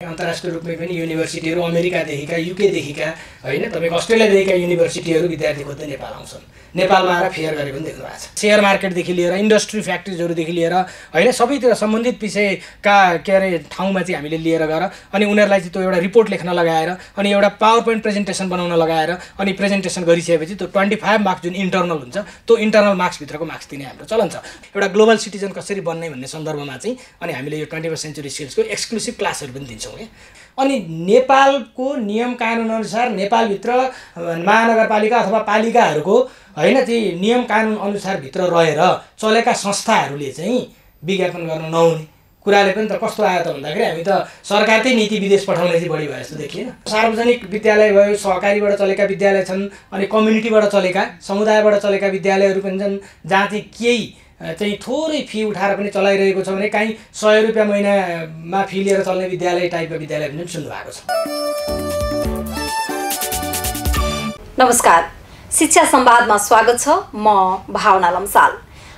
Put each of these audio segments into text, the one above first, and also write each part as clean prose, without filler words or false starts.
अन्तर्राष्ट्रिय रूपमै पनि युनिभर्सिटीहरू अमेरिकादेखिका युकेदेखिका होइन तपाईँको अस्ट्रेलियादेखिका युनिभर्सिटीहरू विद्यार्थी खोज्दै नेपाल आउँछन्। नेपालमा आएर फेयर गरेको पनि देख्नु भएको छ। सेयर मार्केटदेखि लिएर इन्डस्ट्री फ्याक्ट्रिजहरूदेखि लिएर होइन सबैतिर सम्बन्धित विषयका ठाउँमा चाहिँ हामीले लिएर गएर अनि उनीहरूलाई चाहिँ त्यो एउटा रिपोर्ट लेख्न लगाएर अनि एउटा पावर पोइन्ट प्रेजेन्टेसन बनाउन लगाएर अनि प्रेजेन्टेसन गरिसकेपछि त्यो 25 मार्क्स जुन इन्टर्नल हुन्छ त्यो इन्टर्नल मार्क्सभित्रको मार्क्स दिने हाम्रो चलन छ। एउटा ग्लोबल सिटिजन कसरी बन्ने भन्ने सन्दर्भमा चाहिँ अनि हामीले यो 21st सेन्चुरी स्किल्सको एक्सक्लुसिभ क्लासहरू पनि दिन्छौँ। अनि नेपालको नियम कानुन अनुसार नेपालभित्र महानगरपालिका अथवा पालिकाहरूको होइन चाहिँ नियम कानुन अनुसार भित्र रहेर चलेका संस्थाहरूले चाहिँ विज्ञापन गर्न नहुने कुराले पनि त कस्तो आयो त भन्दाखेरि हामी त सरकारकै नीति विदेश पठाउने चाहिँ बढी भयो जस्तो देखिएन। सार्वजनिक विद्यालय भयो, सहकारीबाट चलेका विद्यालय छन् अनि कम्युनिटीबाट चलेका समुदायबाट चलेका विद्यालयहरू पनि छन् जहाँ चाहिँ केही चाहिँ थोरै फी उठाएर पनि चलाइरहेको छ भने कहीँ 100 रुपियाँ महिनामा फी लिएर चल्ने विद्यालय टाइपका विद्यालय पनि सुन्नु भएको छ। नमस्कार, शिक्षा संवादमा स्वागत छ। म भावना लम्साल।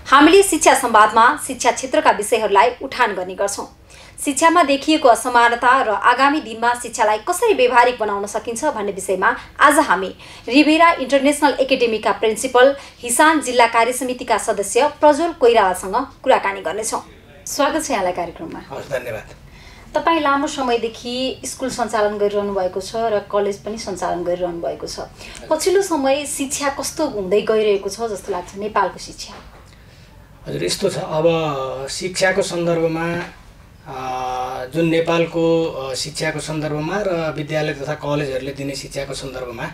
हामीले शिक्षा संवादमा शिक्षा क्षेत्रका विषयहरूलाई उठान गर्ने गर्छौं। शिक्षामा देखिएको असमानता र आगामी दिनमा शिक्षालाई कसरी व्यवहारिक बनाउन सकिन्छ भन्ने विषयमा आज हामी रिभेरा इन्टरनेशनल एकाडेमीका प्रिन्सिपल हिसान जिल्ला कार्य समितिका सदस्य प्रज्वल कोइरालासँग कुराकानी गर्नेछौँ। स्वागत छ यहाँलाई कार्यक्रममा। धन्यवाद। तपाईँ लामो समयदेखि स्कुल सञ्चालन गरिरहनु भएको छ र कलेज पनि सञ्चालन गरिरहनु भएको छ। पछिल्लो समय शिक्षा कस्तो हुँदै गइरहेको छ जस्तो लाग्छ नेपालको शिक्षा? हजुर, यस्तो छ, अब शिक्षाको सन्दर्भमा जुन नेपालको शिक्षाको सन्दर्भमा र विद्यालय तथा कलेजहरूले दिने शिक्षाको सन्दर्भमा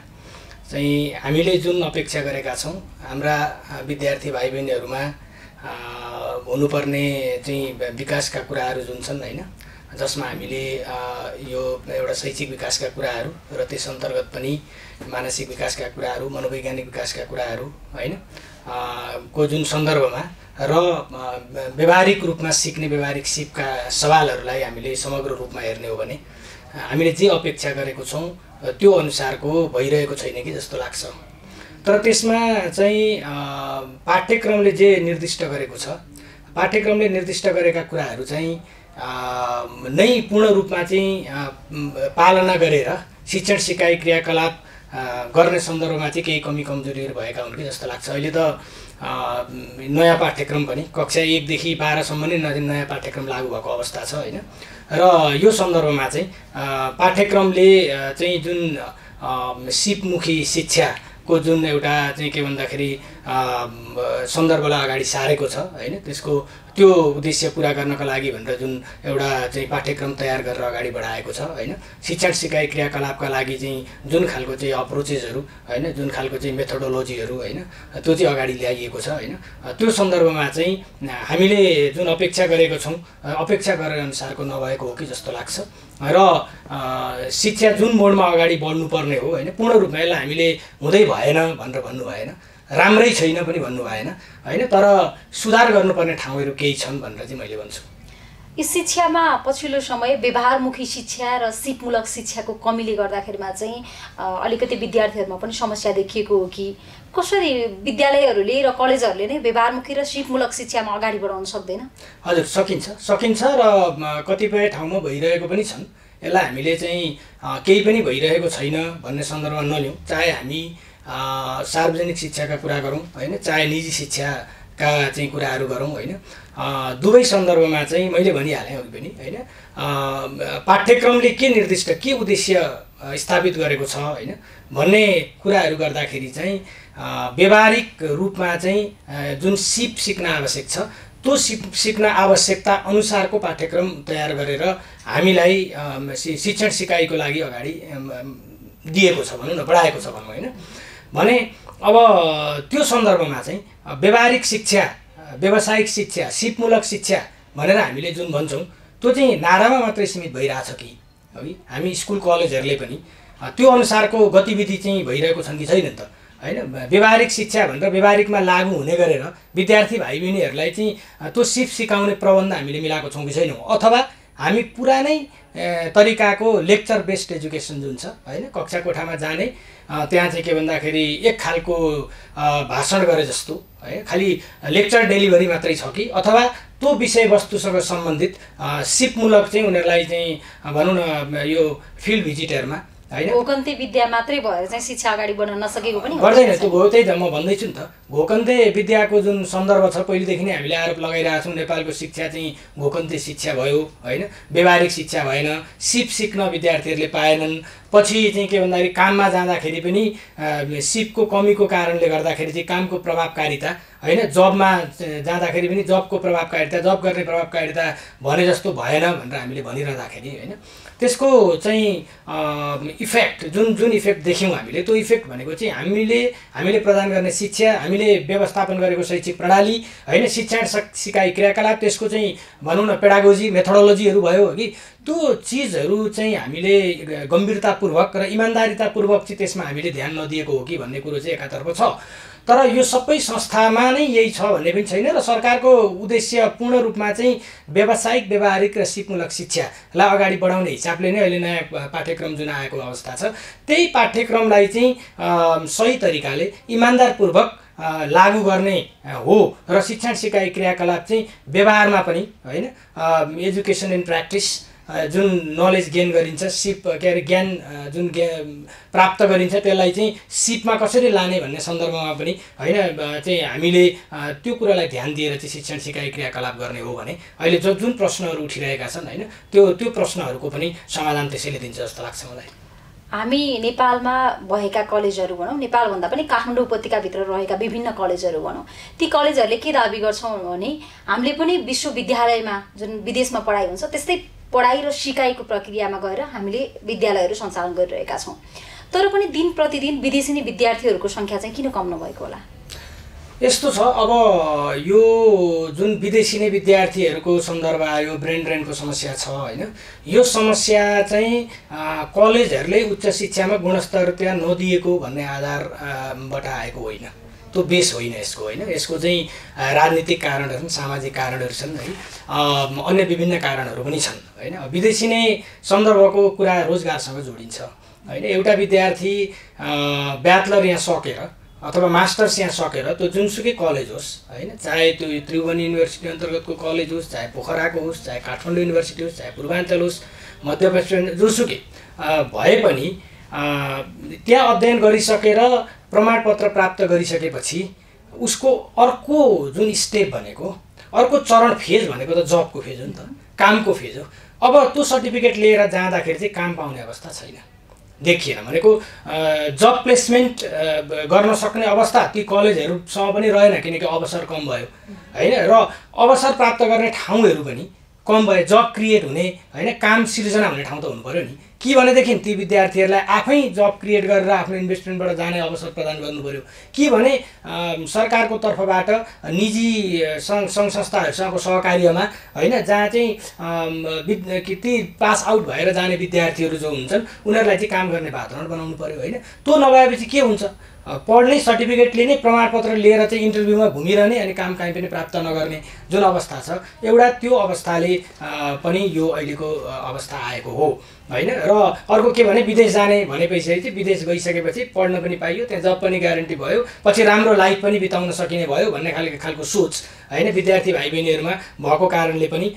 चाहिँ हामीले जुन अपेक्षा गरेका छौँ हाम्रा विद्यार्थी भाइ बहिनीहरूमा हुनुपर्ने चाहिँ विकासका कुराहरू जुन छन् होइन, जसमा हामीले यो एउटा शैक्षिक विकासका कुराहरू र त्यस अन्तर्गत पनि मानसिक विकासका कुराहरू, मनोवैज्ञानिक विकासका कुराहरू होइन को जुन सन्दर्भमा र व्यवहारिक रूपमा सिक्ने व्यवहारिक सिपका सवालहरूलाई हामीले समग्र रूपमा हेर्ने हो भने हामीले जे अपेक्षा गरेको छौँ त्यो अनुसारको भइरहेको छैन कि जस्तो लाग्छ। तर त्यसमा चाहिँ पाठ्यक्रमले जे निर्दिष्ट गरेको छ, पाठ्यक्रमले निर्दिष्ट गरेका कुराहरू चाहिँ नै पूर्ण रूपमा चाहिँ पालना गरेर शिक्षण सिकाइ क्रियाकलाप गर्ने सन्दर्भमा चाहिँ केही कमी कमजोरीहरू भएका हुन् कि जस्तो लाग्छ। अहिले त नयाँ पाठ्यक्रम पनि कक्षा 1 देखि 12 सम्म नै नयाँ पाठ्यक्रम लागू भएको अवस्था छ होइन। र यो सन्दर्भमा चाहिँ पाठ्यक्रमले चाहिँ जुन सिपमुखी शिक्षाको जुन एउटा चाहिँ के भन्दाखेरि सन्दर्भलाई अगाडि सारेको छ होइन, त्यसको त्यो उद्देश्य पुरा गर्नका लागि भनेर जुन एउटा चाहिँ पाठ्यक्रम तयार गरेर अगाडि बढाएको छ होइन, शिक्षण सिकाइ क्रियाकलापका लागि चाहिँ जुन खालको चाहिँ अप्रोचेसहरू होइन, जुन खालको चाहिँ मेथोडोलोजीहरू होइन त्यो चाहिँ अगाडि ल्याइएको छ होइन, त्यो सन्दर्भमा चाहिँ हामीले जुन अपेक्षा गरेको छौँ अपेक्षा गरे अनुसारको नभएको हो कि जस्तो लाग्छ। र शिक्षा जुन मोडमा अगाडि बढ्नुपर्ने हो होइन, पूर्ण रूपमा यसलाई हामीले हुँदै भएन भनेर भन्नु भएन, राम्रै छैन पनि भन्नु भएन होइन, तर सुधार गर्नुपर्ने ठाउँहरू केही छन् भनेर चाहिँ मैले भन्छु। यो शिक्षामा पछिल्लो समय व्यवहारमुखी शिक्षा र सिपमूलक शिक्षाको कमीले गर्दाखेरिमा चाहिँ अलिकति विद्यार्थीहरूमा पनि समस्या देखिएको हो कि कसरी विद्यालयहरूले र कलेजहरूले नै व्यवहारमुखी र सिपमूलक शिक्षामा अगाडि बढाउन सक्दैन? हजुर, सकिन्छ र कतिपय ठाउँमा भइरहेको पनि छन्। यसलाई हामीले चाहिँ केही पनि भइरहेको छैन भन्ने सन्दर्भमा नलिउँ। चाहे हामी सार्वजनिक शिक्षाका कुरा गरौँ होइन, चाहे निजी शिक्षाका चाहिँ कुराहरू गरौँ होइन, दुवै सन्दर्भमा चाहिँ मैले भनिहालेँ अघि पनि होइन, पाठ्यक्रमले के निर्दिष्ट के उद्देश्य स्थापित गरेको छ होइन भन्ने कुराहरू गर्दाखेरि चाहिँ व्यवहारिक रूपमा चाहिँ जुन सिप सिक्न आवश्यक छ त्यो सिक्न आवश्यकता अनुसारको पाठ्यक्रम तयार गरेर हामीलाई शिक्षण सिकाइको लागि अगाडि दिएको छ भनौँ न, बढाएको छ भनौँ होइन भने। अब त्यो सन्दर्भमा चाहिँ व्यवहारिक शिक्षा, व्यावसायिक शिक्षा, सिपमूलक शिक्षा भनेर हामीले जुन भन्छौँ त्यो चाहिँ नारामा मात्रै सीमित भइरहेछ कि है, हामी स्कुल कलेजहरूले पनि त्यो अनुसारको गतिविधि चाहिँ भइरहेको छन् कि छैन त होइन। व्यवहारिक शिक्षा भनेर व्यवहारिकमा लागू हुने गरेर विद्यार्थी भाइ बहिनीहरूलाई चाहिँ त्यो सिप सिकाउने प्रबन्ध हामीले मिलाएको छौँ कि छैनौँ, अथवा हामी पुरानै तरिकाको लेक्चर बेस्ड एजुकेसन जुन छ होइन, कक्षा कोठामा जाने त्यहाँ चाहिँ के भन्दाखेरि एक खालको भाषण गरे जस्तो है, खालि लेक्चर डेलिभरी मात्रै छ कि, अथवा त्यो विषयवस्तुसँग सम्बन्धित सिपमूलक चाहिँ उनीहरूलाई चाहिँ भनौँ न यो फिल्ड भिजिटरमा हैन घोकन्ते विद्या मात्रै भएर चाहिँ शिक्षा अगाडि बढ्न नसकेको पनि गर्दैन। त्यो हो, त्यही त म भन्दैछु नि त। घोकन्ते विद्याको जुन सन्दर्भ छ पहिलेदेखि नै हामीले आरोप लगाइरहेका छौँ, नेपालको शिक्षा चाहिँ घोकन्ते शिक्षा भयो हैन, व्यावहारिक शिक्षा भएन, सिप सिक्न विद्यार्थीहरूले पाएनन्। पछि चाहिँ के भन्दाखेरि काममा जाँदाखेरि पनि सिपको कमीको कारणले गर्दाखेरि चाहिँ कामको प्रभावकारिता हैन, जबमा जाँदाखेरि पनि जबको प्रभावकारिता, जब गर्ने प्रभावकारिता भने जस्तो भएन भनेर हामीले भनिरहँदाखेरि हैन, त्यसको चाहिँ इफेक्ट जुन इफेक्ट देख्यौँ हामीले, त्यो इफेक्ट भनेको चाहिँ हामीले प्रदान गर्ने शिक्षा, हामीले व्यवस्थापन गरेको शैक्षिक प्रणाली हैन, शिक्षण सिकाइ क्रियाकलाप, त्यसको चाहिँ भनौँ न पेडागोजी मेथोडोलोजीहरू भयो कि त्यो चिजहरू चाहिँ हामीले गम्भीरतापूर्वक र इमान्दारितापूर्वक चाहिँ त्यसमा हामीले ध्यान नदिएको हो कि भन्ने कुरो चाहिँ एकातर्फ छ। तर यो सबै संस्थामा नै यही छ भन्ने पनि छैन र सरकारको उद्देश्य पूर्ण रूपमा चाहिँ व्यावसायिक व्यावहारिक र सिपमूलक शिक्षालाई अगाडि बढाउने हिसाबले नै अहिले नयाँ पाठ्यक्रम जुन आएको अवस्था छ, त्यही पाठ्यक्रमलाई चाहिँ सही तरिकाले इमान्दारपूर्वक लागू गर्ने हो र शिक्षण सिकाइ क्रियाकलाप चाहिँ व्यवहारमा पनि हैन, एजुकेसन इन प्र्याक्टिस जुन नलेज गेन गरिन्छ, सिप के अरे ज्ञान जुन प्राप्त गरिन्छ त्यसलाई चाहिँ सिपमा कसरी लाने भन्ने सन्दर्भमा पनि हैन चाहिँ हामीले त्यो कुरालाई ध्यान दिएर चाहिँ शिक्षण सिकाइ क्रियाकलाप गर्ने हो भने अहिले जुन प्रश्नहरू उठिरहेका छन् हैन, त्यो प्रश्नहरूको पनि समाधान त्यसैले दिन्छ जस्तो लाग्छ मलाई। हामी नेपालमा भएका कलेजहरू भनौँ, नेपालभन्दा पनि काठमाडौँ उपत्यकाभित्र रहेका विभिन्न कलेजहरू भनौँ, ती कलेजहरूले के दाबी गर्छौँ भने हामीले पनि विश्वविद्यालयमा जुन विदेशमा पढाइ हुन्छ त्यस्तै पढाइ र सिकाइको प्रक्रियामा गएर हामीले विद्यालयहरू सञ्चालन गरिरहेका छौँ। तर पनि दिन प्रतिदिन विदेशी विद्यार्थीहरूको सङ्ख्या चाहिँ किन कम नभएको होला? यस्तो छ, अब यो जुन विदेशी नै विद्यार्थीहरूको सन्दर्भ आयो, ब्रेन ड्रेनको समस्या छ हैन, यो समस्या चाहिँ कलेजहरूले उच्च शिक्षामा गुणस्तर त्यहाँ नदिएको भन्ने आधारबाट आएको होइन, त्यो बेस होइन यसको होइन। यसको चाहिँ राजनीतिक कारणहरू छन्, सामाजिक कारणहरू छन् है, अन्य विभिन्न कारणहरू पनि छन् हैन। विदेशी नै सन्दर्भको कुरा रोजगारसँग जोडिन्छ हैन। एउटा विद्यार्थी ब्याचलर यहाँ सकेर अथवा मास्टर्स यहाँ सकेर त्यो जुनसुकै कलेज होस् हैन, चाहे त्यो त्रिभुवन युनिभर्सिटी अन्तर्गतको कलेज होस्, चाहे पोखराको होस्, चाहे काठमाडौँ युनिभर्सिटी होस्, चाहे पूर्वाञ्चल होस्, मध्यपश्चिम जुनसुकै भए पनि त्यहाँ अध्ययन गरिसकेर प्रमाणपत्र प्राप्त गरिसकेपछि उसको अर्को जुन स्टेप भनेको, अर्को चरण फेज भनेको त जबको फेज हो नि त, कामको फेज हो। अब त्यो सर्टिफिकेट लिएर जाँदाखेरि चाहिँ काम पाउने अवस्था छैन, देखिएन भनेको जब प्लेसमेन्ट गर्न सक्ने अवस्था ती कलेजहरूसँग पनि रहेन, किनकि अवसर कम भयो हैन, र अवसर प्राप्त गर्ने ठाउँहरू पनि कम भयो। जब क्रिएट हुने हैन, काम सिर्जना हुने ठाउँ त हुनु पर्यो नि, कि भनेदेखि ती विद्यार्थीहरूलाई आफै जब क्रिएट गरेर आफ्नो इन्भेस्टमेन्टबाट जाने अवसर प्रदान गर्नु पर्यो, कि भने सरकारको तर्फबाट निजी सङ्घ संस्थाहरूसँगको सहकार्यमा हैन, जहाँ चाहिँ ती पास आउट भएर जाने विद्यार्थीहरू जो हुन्छन् उनीहरूलाई चाहिँ काम गर्ने वातावरण बनाउनु पर्यो हैन। त्यो नभएपछि के हुन्छ, पढ्ने सर्टिफिकेट लिने, प्रमाणपत्र लिएर चाहिँ इन्टरभ्यूमा घुमिरहने अनि काम काहीँ पनि प्राप्त नगर्ने जुन अवस्था छ, एउटा त्यो अवस्थाले पनि यो अहिलेको अवस्था आएको हो हैन। र अर्को के भने विदेश जाने भनेपछि चाहिँ विदेश गइसकेपछि पढ्न पनि पाइयो, त्यहाँ जब पनि ग्यारेन्टी भयो, पछि राम्रो लाइफ पनि बिताउन सकिने भयो भन्ने खालको सोच हैन विद्यार्थी भाइ बहिनीहरूमा भएको कारणले पनि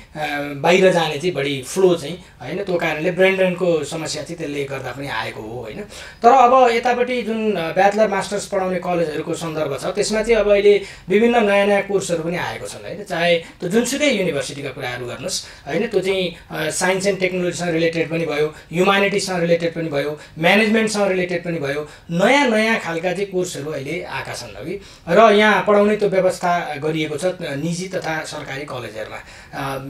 बाहिर जाने चाहिँ बढी फ्लो चाहिँ हैन, त्यो कारणले ब्रेन ड्रेनको समस्या चाहिँ त्यसले गर्दा पनि आएको हो हैन। तर अब यतापट्टि जुन ब्याचलर मास्टर्स पढाउने कलेजहरूको सन्दर्भ छ त्यसमा चाहिँ अब अहिले विभिन्न नयाँ नयाँ कोर्सहरू पनि आएको छन् हैन, चाहे त्यो जुनसुकै युनिभर्सिटीका कुराहरू गर्नुहोस् हैन, त्यो चाहिँ साइन्स एन्ड टेक्नोलोजीसँग रिलेटेड पनि भयो, ह्युमानिटिजसँग रिलेटेड पनि भयो, म्यानेजमेन्टसँग रिलेटेड पनि भयो, नयाँ नयाँ खालका चाहिँ कोर्सहरू अहिले आएका छन् अघि, र यहाँ पढाउने त्यो व्यवस्था गरिएको छ निजी तथा सरकारी कलेजहरूमा,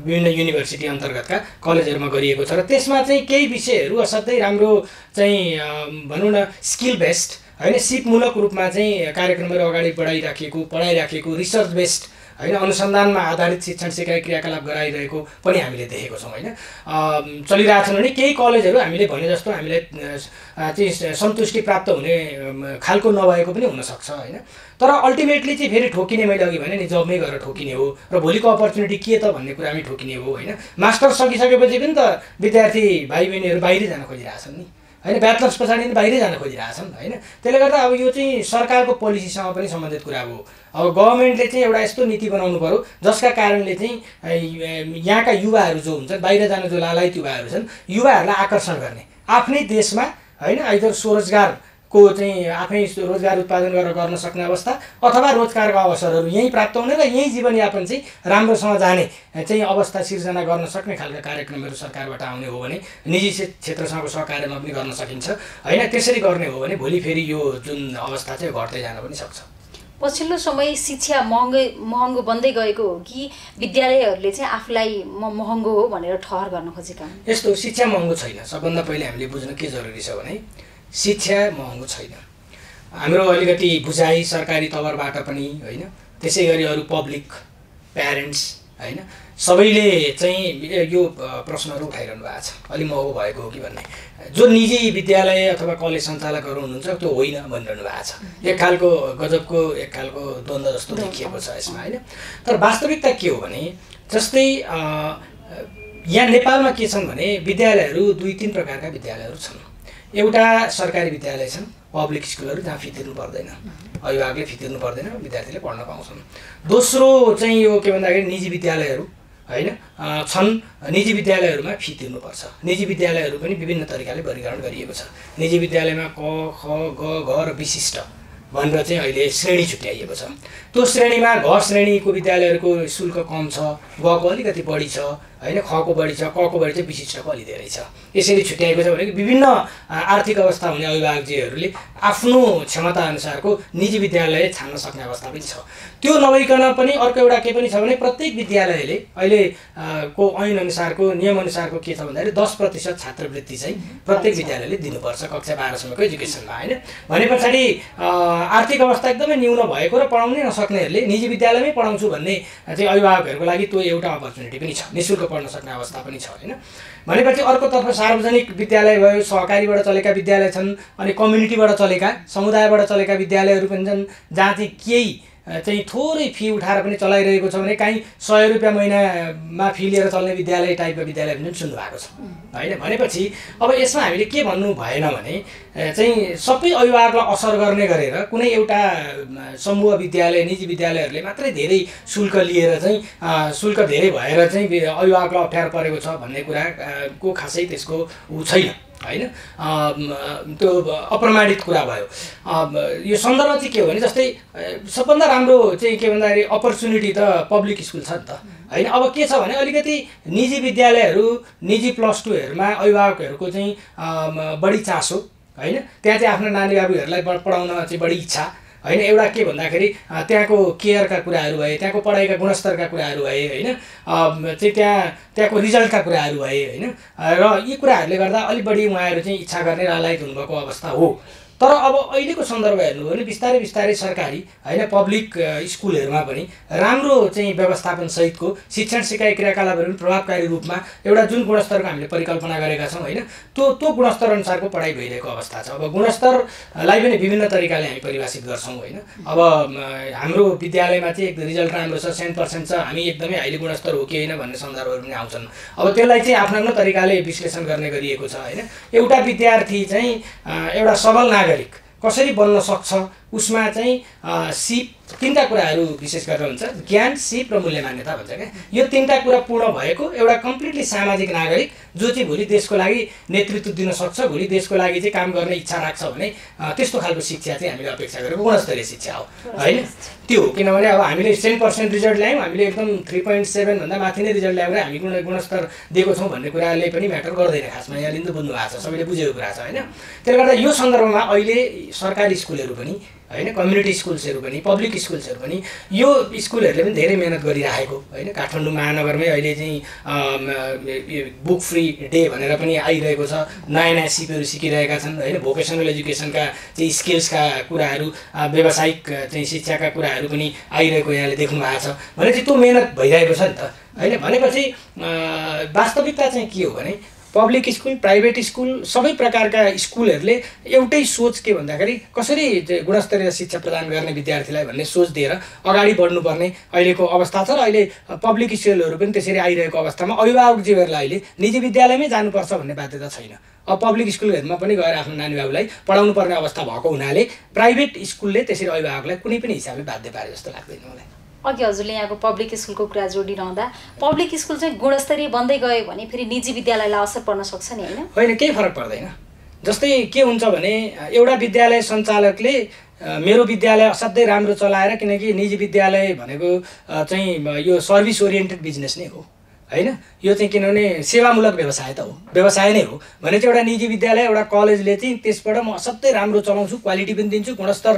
विभिन्न युनिभर्सिटी अन्तर्गतका कलेजहरूमा गरिएको छ। र त्यसमा चाहिँ केही विषयहरू असाध्यै राम्रो चाहिँ भनौँ न स्किल बेस्ड हैन, सिपमूलक रूपमा चाहिँ कार्यक्रमहरू अगाडि पढाइराखेको रिसर्च बेस्ड हैन, अनुसन्धानमा आधारित शिक्षण सिकाइ क्रियाकलाप गराइरहेको पनि हामीले देखेको छौँ हैन। चलिरहेछन् भने केही कलेजहरू हामीले भने जस्तो हामीले चाहिँ सन्तुष्टि प्राप्त हुने खालको नभएको पनि हुनसक्छ हैन। तर अल्टिमेटली चाहिँ फेरि ठोकिने, मैले अघि भने नि जबमै गएर ठोकिने हो र भोलिको अपर्च्युनिटी के त भन्ने कुरामै ठोकिने हो हैन। मास्टर्स सकिसकेपछि पनि त विद्यार्थी भाइ बहिनीहरू बाहिरै जान खोजिरहेछन् नि होइन, ब्याचलर्स पछाडि नै बाहिरै जान खोजिरहेछन् होइन। त्यसले गर्दा अब यो चाहिँ सरकारको पोलिसीसँग पनि सम्बन्धित कुरा हो। अब गभर्मेन्टले चाहिँ एउटा यस्तो नीति बनाउनु पर्यो जसका कारणले चाहिँ यहाँका युवाहरू जो हुन्छन्, बाहिर जाने जो लालायत युवाहरू छन्, युवाहरूलाई आकर्षण गर्ने, आफ्नै देशमा होइन आइदर स्वरोजगारको चाहिँ आफै रोजगार उत्पादन गरेर गर्न सक्ने अवस्था अथवा रोजगारका अवसरहरू यहीँ प्राप्त हुने र यहीँ जीवनयापन चाहिँ राम्रोसँग जाने चाहिँ अवस्था सिर्जना गर्न सक्ने खालका कार्यक्रमहरू सरकारबाट आउने हो भने निजी क्षेत्रसँगको सहकार्यमा पनि गर्न सकिन्छ होइन। त्यसरी गर्ने हो भने भोलि फेरि यो जुन अवस्था चाहिँ घट्दै जान पनि सक्छ। पछिल्लो समय शिक्षा महँगो बन्दै गएको हो कि विद्यालयहरूले चाहिँ आफूलाई महँगो हो भनेर ठहर गर्न खोजेका हुन्? यस्तो शिक्षा महँगो छैन। सबभन्दा पहिले हामीले बुझ्न के जरुरी छ भने शिक्षा महँगो छैन। हाम्रो अलिकति बुझाइ सरकारी तवरबाट पनि होइन, त्यसै गरी अरू पब्लिक प्यारेन्ट्स होइन, सबैले चाहिँ यो प्रश्नहरू उठाइरहनु भएको छ अलि महँगो भएको हो कि भन्ने। जो निजी विद्यालय अथवा कलेज सञ्चालकहरू हुनुहुन्छ त्यो होइन भनिरहनु भएको छ। एक खालको गजबको एक खालको द्वन्द्व जस्तो देखिएको छ यसमा होइन। तर वास्तविकता के हो भने जस्तै यहाँ नेपालमा के छन् भने विद्यालयहरू 2-3 प्रकारका विद्यालयहरू छन्। एउटा सरकारी विद्यालय छन्, पब्लिक स्कुलहरू जहाँ फी तिर्नु पर्दैन, अभिभावकले फी तिर्नु पर्दैन, विद्यार्थीले पढ्न पाउँछन्। दोस्रो चाहिँ यो के भन्दाखेरि निजी विद्यालयहरू होइन छन्। निजी विद्यालयहरूमा फी तिर्नुपर्छ। निजी विद्यालयहरू पनि विभिन्न तरिकाले वर्गीकरण गरिएको छ। निजी विद्यालयमा क, ख, ग, घ र विशिष्ट भनेर चाहिँ अहिले श्रेणी छुट्याइएको छ। त्यो श्रेणीमा घ श्रेणीको विद्यालयहरूको शुल्क कम छ, गको अलिकति बढी छ होइन, खको बढी छ, कको बढी छ, विशिष्टको अलि धेरै छ। यसरी छुट्याएको छ भने विभिन्न आर्थिक अवस्था हुने अभिभावकजीहरूले आफ्नो क्षमता अनुसारको निजी विद्यालय छान्न सक्ने अवस्था पनि छ। त्यो नभइकन पनि अर्को एउटा के पनि छ भने प्रत्येक विद्यालयले अहिले को ऐन अनुसारको नियम अनुसारको के छ भन्दाखेरि 10% छात्रवृत्ति चाहिँ प्रत्येक विद्यालयले दिनुपर्छ कक्षा 12 सम्मको एजुकेसनमा होइन। भने पछाडि आर्थिक अवस्था एकदमै न्यून भएको र पढाउनै नसक्नेहरूले निजी विद्यालयमै पढाउँछु भन्ने चाहिँ अभिभावकहरूको लागि त्यो एउटा अपर्च्युनिटी पनि छ, निःशुल्क पढ्न सक्ने अवस्था पनि छ होइन। भनेपछि अर्कोतर्फ सार्वजनिक विद्यालय भयो, सहकारीबाट चलेका विद्यालय छन्, अनि कम्युनिटीबाट चलेका समुदायबाट चलेका विद्यालयहरू पनि छन् जहाँ चाहिँ केही चाहिँ थोरै फी उठाएर पनि चलाइरहेको छ भने कहीँ 100 रुपियाँ महिनामा फी लिएर चल्ने विद्यालय टाइपको विद्यालय पनि सुन्नु भएको छ होइन। भनेपछि अब यसमा हामीले के भन्नु भएन भने चाहिँ सबै अभिभावकलाई असर गर्ने गरेर कुनै एउटा समूह विद्यालय निजी विद्यालयहरूले मात्रै धेरै शुल्क लिएर चाहिँ शुल्क धेरै भएर चाहिँ अभिभावकलाई अप्ठ्यारो परेको छ भन्ने कुराको खासै त्यसको छैन होइन। त्यो अप्रमाणित कुरा भयो। यो सन्दर्भ चाहिँ के हो भने जस्तै सबभन्दा राम्रो चाहिँ के भन्दाखेरि अपर्च्युनिटी त पब्लिक स्कुल छ नि त होइन। अब के छ भने अलिकति निजी विद्यालयहरू निजी +2हरूमा अभिभावकहरूको चाहिँ बढी चासो होइन, त्यहाँ चाहिँ आफ्नो नानी बाबुहरूलाई पढाउन चाहिँ बढी इच्छा होइन। एउटा के भन्दाखेरि त्यहाँको केयरका कुराहरू भए, त्यहाँको पढाइका गुणस्तरका कुराहरू भए होइन, चाहिँ त्यहाँको रिजल्टका कुराहरू भए होइन, र यी कुराहरूले गर्दा अलिक बढी उहाँहरू चाहिँ इच्छा गर्ने लालायत हुनुभएको अवस्था हो। तर अब अहिलेको सन्दर्भ हेर्नु भने बिस्तारै बिस्तारै सरकारी होइन पब्लिक स्कुलहरूमा पनि राम्रो चाहिँ व्यवस्थापन सहितको शिक्षण सिकाइ क्रियाकलापहरू पनि प्रभावकारी रूपमा एउटा जुन गुणस्तरको हामीले परिकल्पना गरेका छौँ होइन, त्यो गुणस्तर अनुसारको पढाइ भइरहेको अवस्था छ। अब गुणस्तरलाई पनि विभिन्न तरिकाले हामी परिभाषित गर्छौँ होइन। अब हाम्रो विद्यालयमा चाहिँ एक रिजल्ट राम्रो छ, 100% छ, हामी एकदमै हाइली गुणस्तर हो कि होइन भन्ने सन्दर्भहरू पनि आउँछन्। अब त्यसलाई चाहिँ आफ्नो आफ्नो तरिकाले विश्लेषण गर्ने गरिएको छ होइन। एउटा विद्यार्थी चाहिँ एउटा सबल नागरिक कसरी बन्न सक्छ उसमा चाहिँ सिप 3टा कुराहरू विशेष गरेर हुन्छ, ज्ञान, सिप र मूल्य मान्यता भन्छ क्या। यो 3टा कुरा पूर्ण भएको एउटा कम्प्लिटली सामाजिक नागरिक जो चाहिँ भोलि देशको लागि नेतृत्व दिन सक्छ, भोलि देशको लागि चाहिँ काम गर्ने इच्छा राख्छ भने त्यस्तो खालको शिक्षा चाहिँ हामीले अपेक्षा गरेको गुणस्तरीय शिक्षा हो होइन। त्यो हो किनभने अब हामीले 100% रिजल्ट ल्यायौँ, हामीले एकदम 3.7 भन्दा माथि नै रिजल्ट ल्याएर हामी गुणस्तर दिएको छौँ भन्ने कुराले पनि म्याटर गर्दैन खासमा। यहाँले पनि बुझ्नु भएको छ, सबैले बुझेको कुरा छ होइन। त्यसले गर्दा यो सन्दर्भमा अहिले सरकारी स्कुलहरू पनि होइन, कम्युनिटी स्कुल्सहरू पनि, पब्लिक स्कुल्सहरू पनि, यो स्कुलहरूले पनि धेरै मेहनत गरिरहेको होइन। काठमाडौँ महानगरमै अहिले चाहिँ बुक फ्री डे भनेर पनि आइरहेको छ, नयाँ नयाँ सिपहरू सिकिरहेका छन् होइन। भोकेसनल एजुकेसनका चाहिँ स्किल्सका कुराहरू, व्यावसायिक चाहिँ शिक्षाका कुराहरू पनि आइरहेको यहाँले देख्नु भएको छ। भनेपछि त्यो मेहनत भइरहेको छ नि त होइन। भनेपछि वास्तविकता चाहिँ के हो भने पब्लिक स्कुल प्राइभेट स्कुल सबै प्रकारका स्कुलहरूले एउटै सोच के भन्दाखेरि कसरी गुणस्तरीय शिक्षा प्रदान गर्ने विद्यार्थीलाई भन्ने सोच दिएर अगाडि बढ्नुपर्ने अहिलेको अवस्था छ र अहिले पब्लिक स्कुलहरू पनि त्यसरी आइरहेको अवस्थामा अभिभावकजीहरूलाई अहिले निजी विद्यालयमै जानुपर्छ भन्ने बाध्यता छैन। अब पब्लिक स्कुलहरूमा पनि गएर आफ्नो नानीबाबुलाई पढाउनु पर्ने अवस्था भएको हुनाले प्राइभेट स्कुलले त्यसरी अभिभावकलाई कुनै पनि हिसाबले बाध्य पारे जस्तो लाग्दैन मलाई। अघि हजुरले यहाँको पब्लिक स्कुलको कुरा जोडिरहँदा पब्लिक स्कुल चाहिँ गुणस्तरीय बन्दै गयो भने फेरि निजी विद्यालयलाई असर पर्न सक्छ नि होइन? होइन, केही फरक पर्दैन। जस्तै के हुन्छ भने एउटा विद्यालय सञ्चालकले मेरो विद्यालय असाध्यै राम्रो चलाएर, किनकि निजी विद्यालय भनेको चाहिँ यो सर्भिस ओरिएन्टेड बिजनेस नै हो होइन, यो चाहिँ किनभने सेवामूलक व्यवसाय त हो, व्यवसाय नै हो भने चाहिँ एउटा निजी विद्यालय एउटा कलेजले चाहिँ त्यसबाट म असाध्यै राम्रो चलाउँछु, क्वालिटी पनि दिन्छु, गुणस्तर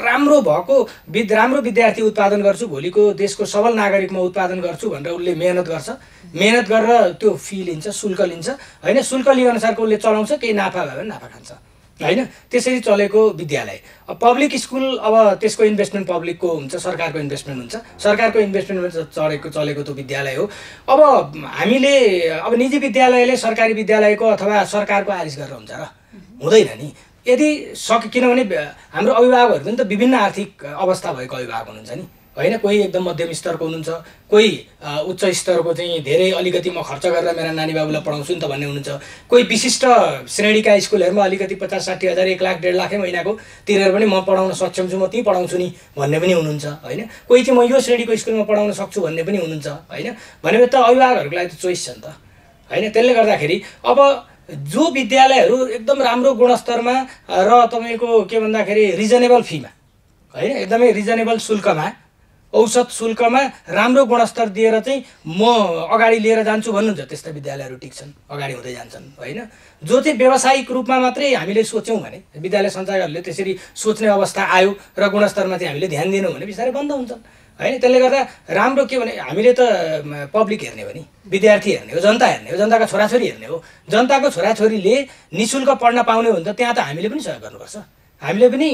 राम्रो भएको राम्रो विद्यार्थी उत्पादन गर्छु, भोलिको देशको सबल नागरिक म उत्पादन गर्छु भनेर उसले मेहनत गर्छ, मेहनत गरेर त्यो फी लिन्छ, शुल्क लिन्छ होइन, शुल्क लिए अनुसारको उसले चलाउँछ, केही नाफा भयो भने नाफा खान्छ होइन, त्यसरी चलेको विद्यालय। अब पब्लिक स्कुल अब त्यसको इन्भेस्टमेन्ट पब्लिकको हुन्छ, सरकारको इन्भेस्टमेन्ट हुन्छ, सरकारको इन्भेस्टमेन्टमा चलेको त्यो विद्यालय हो। अब हामीले अब निजी विद्यालयले सरकारी विद्यालयको अथवा सरकारको आरिस गरेर हुन्छ र? हुँदैन नि। यदि किनभने हाम्रो अभिभावकहरू पनि त विभिन्न आर्थिक अवस्था भएको अभिभावक हुनुहुन्छ नि होइन, कोही एकदम मध्यम स्तरको हुनुहुन्छ, कोही उच्च स्तरको चाहिँ धेरै अलिकति म खर्च गरेर मेरा नानी बाबुलाई पढाउँछु नि त भन्ने हुनुहुन्छ, कोही विशिष्ट श्रेणीका स्कुलहरूमा अलिकति 50-60 हजार 1 लाख 1.5 लाखै महिनाको तिरेर पनि म पढाउन सक्षम छु, म त्यहीँ पढाउँछु नि भन्ने पनि हुनुहुन्छ होइन, कोही चाहिँ म यो श्रेणीको स्कुलमा पढाउन सक्छु भन्ने पनि हुनुहुन्छ होइन। भनेपछि त अभिभावकहरूको लागि त चोइस छ नि त होइन। त्यसले गर्दाखेरि अब जो विद्यालयहरू एकदम राम्रो गुणस्तरमा र तपाईँको के भन्दाखेरि रिजनेबल फीमा होइन, एकदमै रिजनेबल शुल्कमा, औसत शुल्कमा राम्रो गुणस्तर दिएर चाहिँ म अगाडि लिएर जान्छु भन्नुहुन्छ, त्यस्ता विद्यालयहरू टिक्छन्, अगाडि हुँदै जान्छन् होइन। जो चाहिँ व्यावसायिक रूपमा मात्रै हामीले सोच्यौँ भने, विद्यालय सञ्चालकहरूले त्यसरी सोच्ने अवस्था आयो र गुणस्तरमा चाहिँ हामीले ध्यान दिनौँ भने बिस्तारै बन्द हुन्छन् होइन। त्यसले गर्दा राम्रो के भने हामीले त पब्लिक हेर्ने हो नि, विद्यार्थी हेर्ने हो, जनता हेर्ने हो, जनताका छोराछोरी हेर्ने हो। जनताको छोराछोरीले निःशुल्क पढ्न पाउने हो भने त त्यहाँ त हामीले पनि सहयोग गर्नुपर्छ। हामीले पनि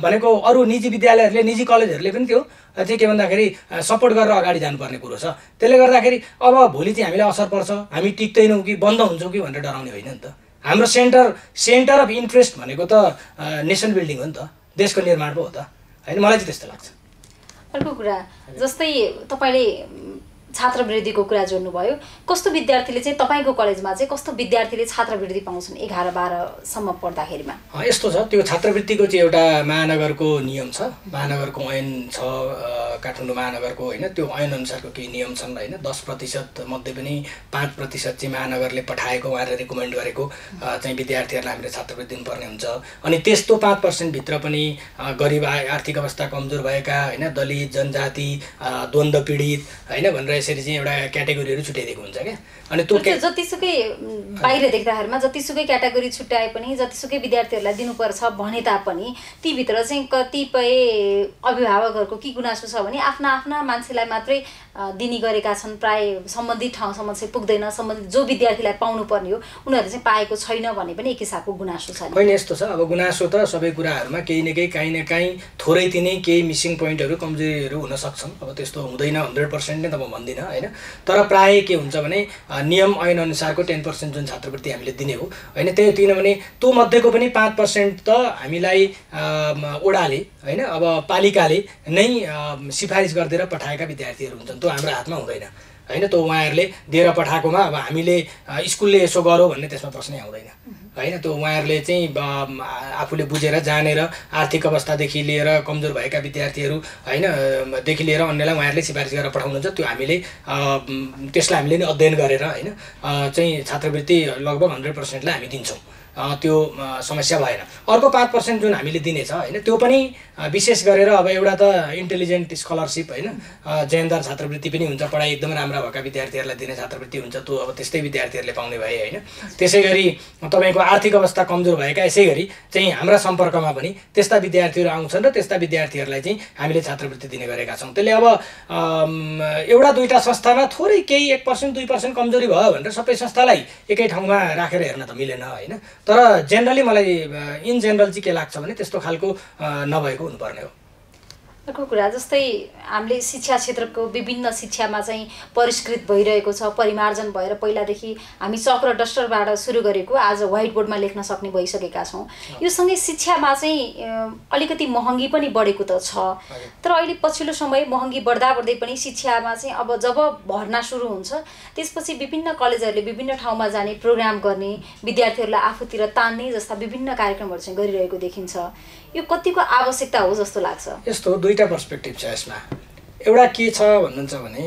भनेको अरू निजी विद्यालयहरूले, निजी कलेजहरूले पनि त्यो चाहिँ के भन्दाखेरि सपोर्ट गरेर अगाडि जानुपर्ने कुरो छ। त्यसले गर्दाखेरि अब भोलि चाहिँ हामीलाई असर पर्छ, हामी टिक्दैनौँ कि बन्द हुन्छौँ कि भनेर डराउने होइन नि त। हाम्रो सेन्टर अफ इन्ट्रेस्ट भनेको त नेसन बिल्डिङ हो नि त, देशको निर्माण पो हो त होइन, मलाई चाहिँ त्यस्तो लाग्छ। अर्को कुरा जस्तै तपाईँले छात्रवृत्तिको कुरा जोड्नुभयो, कस्तो विद्यार्थीले चाहिँ तपाईँको कलेजमा चाहिँ कस्तो विद्यार्थीले छात्रवृत्ति पाउँछन् 11-12सम्म पढ्दाखेरिमा? यस्तो छ, त्यो छात्रवृत्तिको चाहिँ एउटा महानगरको नियम छ, महानगरको ऐन छ, काठमाडौँ महानगरको होइन, त्यो ऐन अनुसारको केही नियम छन् होइन। 10% मध्ये पनि 5% चाहिँ महानगरले पठाएको, उहाँले रिकमेन्ड गरेको चाहिँ विद्यार्थीहरूलाई हामीले छात्रवृत्ति दिनुपर्ने हुन्छ। अनि त्यस्तो 5% भित्र पनि गरिब, आर्थिक अवस्था कमजोर भएका होइन, दलित, जनजाति, द्वन्द्व पीडित होइन भनेर यसरी चाहिँ एउटा क्याटेगोरीहरू छुट्याइदिएको हुन्छ क्या। अनि त्यो जतिसुकै बाहिर देख्दाखेरिमा जतिसुकै क्याटेगोरी छुट्याए पनि, जतिसुकै विद्यार्थीहरूलाई दिनुपर्छ भने तापनि तीभित्र चाहिँ कतिपय अभिभावकहरूको के गुनासो छ भने आफ्ना आफ्ना मान्छेलाई मात्रै दिने गरेका छन्, प्राय सम्बन्धित ठाउँसम्म चाहिँ पुग्दैन, सम्बन्धित जो विद्यार्थीलाई पाउनुपर्ने हो उनीहरूले चाहिँ पाएको छैन भने पनि एक हिसाबको गुनासो छ। होइन, यस्तो छ, अब गुनासो त सबै कुराहरूमा केही न केही, काहीँ न काहीँ थोरै तिनै केही मिसिङ पोइन्टहरू, कमजोरीहरू हुन सक्छन्। अब त्यस्तो हुँदैन 100% नै त म भन्दिनँ होइन। तर प्राय के हुन्छ भने नियम ऐन अनुसारको 10% जुन छात्रवृत्ति हामीले दिने हो होइन, त्यही किनभने त्यो मध्येको पनि 5% त हामीलाई ओडाले होइन, अब पालिकाले नै सिफारिस गरिदिएर पठाएका विद्यार्थीहरू हुन्छन्, त्यो हाम्रो हातमा हुँदैन होइन। त्यो उहाँहरूले दिएर पठाएकोमा अब हामीले स्कुलले यसो गरौँ भन्ने त्यसमा प्रश्नै आउँदैन होइन। त्यो उहाँहरूले चाहिँ आफूले बुझेर जानेर आर्थिक अवस्थादेखि लिएर कमजोर भएका विद्यार्थीहरू होइन देखि लिएर अन्यलाई उहाँहरूले सिफारिस गरेर पठाउनुहुन्छ, त्यो हामीले त्यसलाई हामीले नि अध्ययन गरेर होइन चाहिँ छात्रवृत्ति लगभग 100%लाई हामी दिन्छौँ, त्यो समस्या भएन। अर्को 5% जुन हामीले दिनेछ होइन, त्यो पनि विशेष गरेर अब एउटा त इन्टेलिजेन्ट स्कलरसिप होइन, जयन्दार छात्रवृत्ति पनि हुन्छ, पढाइ एकदमै राम्रा भएका विद्यार्थीहरूलाई दिने छात्रवृत्ति हुन्छ, त्यो अब त्यस्तै विद्यार्थीहरूले पाउने भए होइन। त्यसै गरी तपाईँको आर्थिक अवस्था कमजोर भएका यसै गरी चाहिँ हाम्रा सम्पर्कमा पनि त्यस्ता विद्यार्थीहरू आउँछन् र त्यस्ता विद्यार्थीहरूलाई चाहिँ हामीले छात्रवृत्ति दिने गरेका छौँ। त्यसले अब एउटा दुईवटा संस्थामा थोरै केही 1% 2% कमजोरी भयो भनेर सबै संस्थालाई एकै ठाउँमा राखेर हेर्न त मिलेन होइन। तर जेनरली मलाई इन जेनरल चाहिँ के लाग्छ भने त्यस्तो खालको नभएको हुनुपर्ने हो। अर्को कुरा जस्तै हामीले शिक्षा क्षेत्रको विभिन्न शिक्षामा चाहिँ परिष्कृत भइरहेको छ, परिमार्जन भएर पहिलादेखि हामी चक र डस्टरबाट सुरु गरेको आज व्हाइट बोर्डमा लेख्न सक्ने भइसकेका छौँ। यो सँगै शिक्षामा चाहिँ अलिकति महँगी पनि बढेको त छ, तर अहिले पछिल्लो समय महँगी बढ्दा बढ्दै पनि शिक्षामा चाहिँ अब जब भर्ना सुरु हुन्छ त्यसपछि विभिन्न कलेजहरूले विभिन्न ठाउँमा जाने, प्रोग्राम गर्ने, विद्यार्थीहरूलाई आफूतिर तान्ने जस्ता विभिन्न कार्यक्रमहरू चाहिँ गरिरहेको देखिन्छ। यो कतिको आवश्यकता हो जस्तो लाग्छ? यस्तो दुईटा पर्सपेक्टिभ छ यसमा। एउटा के छ भन्नुहुन्छ भने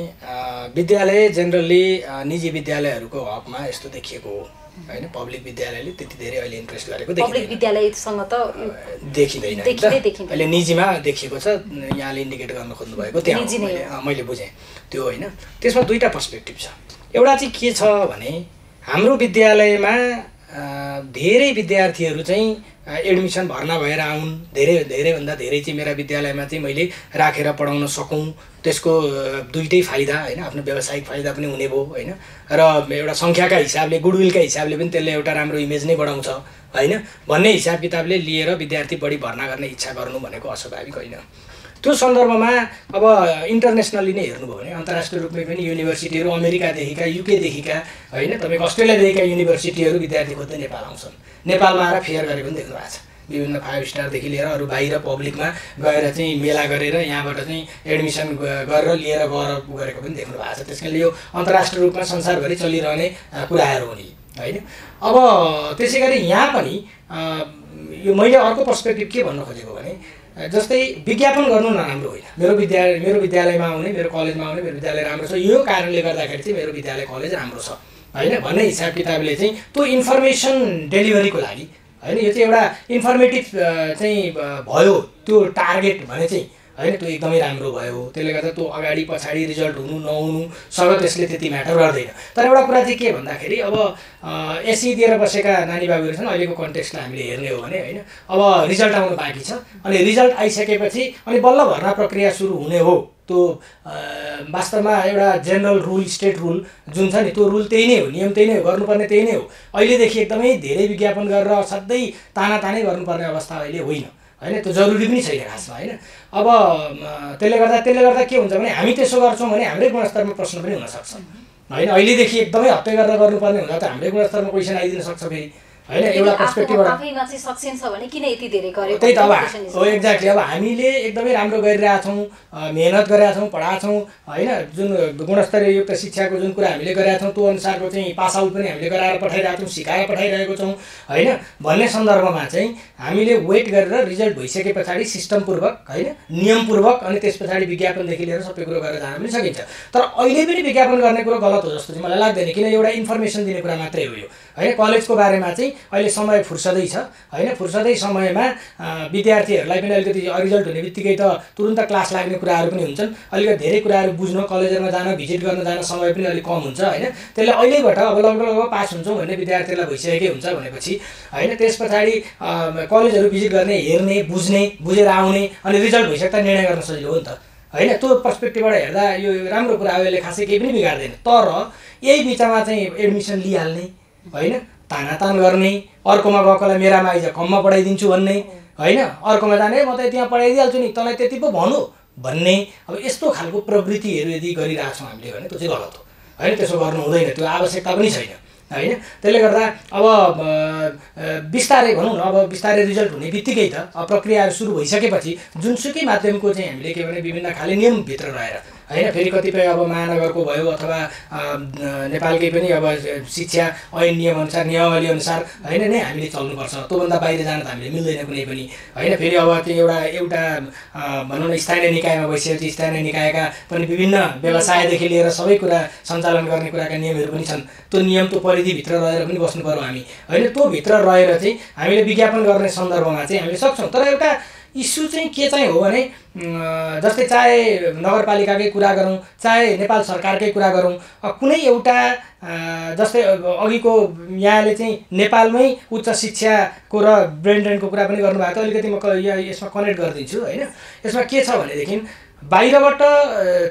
विद्यालय जेनरली निजी विद्यालयहरूको हकमा यस्तो देखिएको हो हैन। पब्लिक विद्यालयले त्यति धेरै अहिले इन्ट्रेस्ट गरेको देखिँदैन। पब्लिक विद्यालयसँग त देखिँदैन, अहिले निजीमा देखिएको छ। यहाँले इन्डिकेट गर्न खोज्नु भएको त्यहाँ मैले बुझेँ त्यो होइन। त्यसमा दुईटा पर्सपेक्टिभ छ। एउटा चाहिँ के छ भने हाम्रो विद्यालयमा धेरै विद्यार्थीहरू चाहिँ एडमिसन भर्ना भएर आउन्, धेरैभन्दा धेरै चाहिँ मेरा विद्यालयमा चाहिँ मैले राखेर पढाउन सकौँ, त्यसको दुईटै फाइदा होइन। आफ्नो व्यावसायिक फाइदा पनि हुने भयो होइन, र एउटा सङ्ख्याका हिसाबले, गुडविलका हिसाबले पनि त्यसले एउटा राम्रो इमेज नै बढाउँछ होइन भन्ने हिसाब किताबले लिएर विद्यार्थी बढी भर्ना गर्ने इच्छा गर्नु भनेको अस्वाभाविक होइन। त्यो सन्दर्भमा अब इन्टरनेसनली नै हेर्नुभयो भने अन्तर्राष्ट्रिय रूपमै पनि युनिभर्सिटीहरू अमेरिकादेखिका, युकेदेखिका होइन, तपाईँको अस्ट्रेलियादेखिका युनिभर्सिटीहरू विद्यार्थी खोज्दै नेपाल आउँछन्। नेपालमा आएर फेयर गरेको पनि देख्नु भएको छ। विभिन्न 5 स्टारदेखि लिएर अरू बाहिर पब्लिकमा गएर चाहिँ मेला गरेर यहाँबाट चाहिँ एडमिसन गरेर लिएर गएर गरेको पनि देख्नु भएको छ। त्यस कारणले यो अन्तर्राष्ट्रिय रूपमा संसारभरि चलिरहने कुराहरू हुने होइन। अब त्यसै गरी यहाँ पनि यो मैले अर्को पर्सपेक्टिभ के भन्न खोजेको भने जस्तै विज्ञापन गर्नु नराम्रो होइन। मेरो विद्यालयमा आउने, मेरो कलेजमा आउने, मेरो विद्यालय राम्रो छ, यो कारणले गर्दाखेरि चाहिँ मेरो विद्यालय कलेज राम्रो छ होइन भन्ने हिसाब किताबले चाहिँ त्यो इन्फर्मेसन डेलिभरीको लागि होइन, यो चाहिँ एउटा इन्फर्मेटिभ चाहिँ भयो त्यो टार्गेट भने चाहिँ होइन, त्यो एकदमै राम्रो भयो। त्यसले गर्दा त्यो अगाडि पछाडि रिजल्ट हुनु नहुनुसँग त्यसले त्यति म्याटर गर्दैन। तर एउटा कुरा चाहिँ के भन्दाखेरि अब एसई दिएर बसेका नानी बाबुहरू छन्, अहिलेको कन्टेक्स्टलाई हामीले हेर्ने हो भने होइन, अब रिजल्ट आउनु बाँकी छ। अनि रिजल्ट आइसकेपछि अनि बल्ल भर्ना प्रक्रिया सुरु हुने हो। त्यो वास्तवमा एउटा जेनरल रुल, स्टेट रुल जुन छ नि, त्यो रुल त्यही नै हो, नियम त्यही नै हो, गर्नुपर्ने त्यही नै हो। अहिलेदेखि एकदमै धेरै विज्ञापन गरेर असाध्यै तानातानै गर्नुपर्ने अवस्था अहिले होइन होइन, त्यो जरुरी पनि छैन खासमा होइन। अब त्यसले गर्दा के हुन्छ भने हामी त्यसो गर्छौँ भने हाम्रै गुणस्तरमा प्रश्न पनि हुनसक्छ होइन। अहिलेदेखि एकदमै हत्या गरेर गर्नुपर्ने हुँदा त हाम्रै गुणस्तरमा क्वेसन आइदिन सक्छ फेरि होइन। एउटा पर्सपेक्टिभबाट आफैमा चाहिँ सक्सेस छ भने किन यति धेरै गर्यो? त्यही त हो एक्ज्याक्टली। अब हामीले एकदमै राम्रो गरिरहेछौँ, मेहनत गरिरहेछौँ, पढाएछौँ होइन, जुन गुणस्तरयुक्त शिक्षाको जुन कुरा हामीले गरिरहेछौँ त्यो अनुसारको चाहिँ पास आउट पनि हामीले गराएर पठाइरहेको छौँ, सिकाएर पठाइरहेको छौँ होइन भन्ने सन्दर्भमा चाहिँ हामीले वेट गरेर रिजल्ट भइसके पछाडि सिस्टमपूर्वक होइन, नियमपूर्वक अनि त्यस पछाडि विज्ञापनदेखि लिएर सबै कुरो गरेर जान पनि सकिन्छ। तर अहिले पनि विज्ञापन गर्ने कुरो गलत हो जस्तो चाहिँ मलाई लाग्दैन, किन एउटा इन्फर्मेसन दिने कुरा मात्रै हो यो होइन। कलेजको बारेमा चाहिँ अहिले समय फुर्सदै छ होइन, फुर्सदै समयमा विद्यार्थीहरूलाई पनि अलिकति रिजल्ट हुने बित्तिकै त तुरुन्त क्लास लाग्ने कुराहरू पनि हुन्छन्, अलिकति धेरै कुराहरू बुझ्न, कलेजहरूमा जान, भिजिट गर्न जान समय पनि अलिक कम हुन्छ होइन। त्यसले अहिलेबाट अब लगभग पास हुन्छौँ भन्ने विद्यार्थीलाई भइसकेकै हुन्छ भनेपछि होइन, त्यस पछाडि कलेजहरू भिजिट गर्ने, हेर्ने, बुझेर आउने अनि रिजल्ट भइसक्दा निर्णय गर्न सजिलो हो नि त होइन। त्यो पर्सपेक्टिभबाट हेर्दा यो राम्रो कुरा हो, यसले खासै केही पनि बिगार्दैन। तर यही बिचमा चाहिँ एडमिसन लिइहाल्ने होइन, तानातान गर्ने, अर्कोमा गएकोलाई मेरामा आइज कममा पढाइदिन्छु भन्ने होइन, अर्कोमा जाने म त त्यहाँ पढाइदिइहाल्छु नि, तँलाई त्यति पो भनु भन्ने, अब यस्तो खालको प्रवृत्तिहरू यदि गरिरहेछौँ हामीले भने त्यो चाहिँ गलत हो होइन। त्यसो गर्नु हुँदैन, त्यो आवश्यकता पनि छैन होइन। त्यसले गर्दा अब बिस्तारै भनौँ न, अब बिस्तारै रिजल्ट हुने बित्तिकै त प्रक्रियाहरू सुरु भइसकेपछि जुनसुकै माध्यमको चाहिँ हामीले के भने विभिन्न खाले नियमभित्र रहेर होइन, फेरि कतिपय अब महानगरको भयो अथवा नेपालकै पनि अब शिक्षा ऐन नियमअनुसार, नियमावली अनुसार होइन नै हामीले चल्नुपर्छ। त्योभन्दा बाहिर जान त हामीले मिल्दैन कुनै पनि होइन। फेरि अब त्यो एउटा भनौँ न स्थानीय निकायमा बसेपछि स्थानीय निकायका पनि विभिन्न व्यवसायदेखि लिएर सबै कुरा सञ्चालन गर्ने कुराका नियमहरू पनि छन्। त्यो नियम, त्यो परिधिभित्र रहेर पनि बस्नु पर्यो हामी होइन। त्यो भित्र रहेर चाहिँ हामीले विज्ञापन गर्ने सन्दर्भमा चाहिँ हामीले सक्छौँ। तर एउटा इस्यु चाहिँ के चाहिँ हो भने जस्तै चाहे नगरपालिकाकै कुरा गरौँ, चाहे नेपाल सरकारकै कुरा गरौँ, कुनै एउटा जस्तै अघिको यहाँले चाहिँ नेपालमै उच्च शिक्षाको र ब्रेन ड्रेनको कुरा पनि गर्नुभएको थियो, अलिकति म यसमा कनेक्ट गरिदिन्छु होइन। यसमा के छ भनेदेखि बाहिरबाट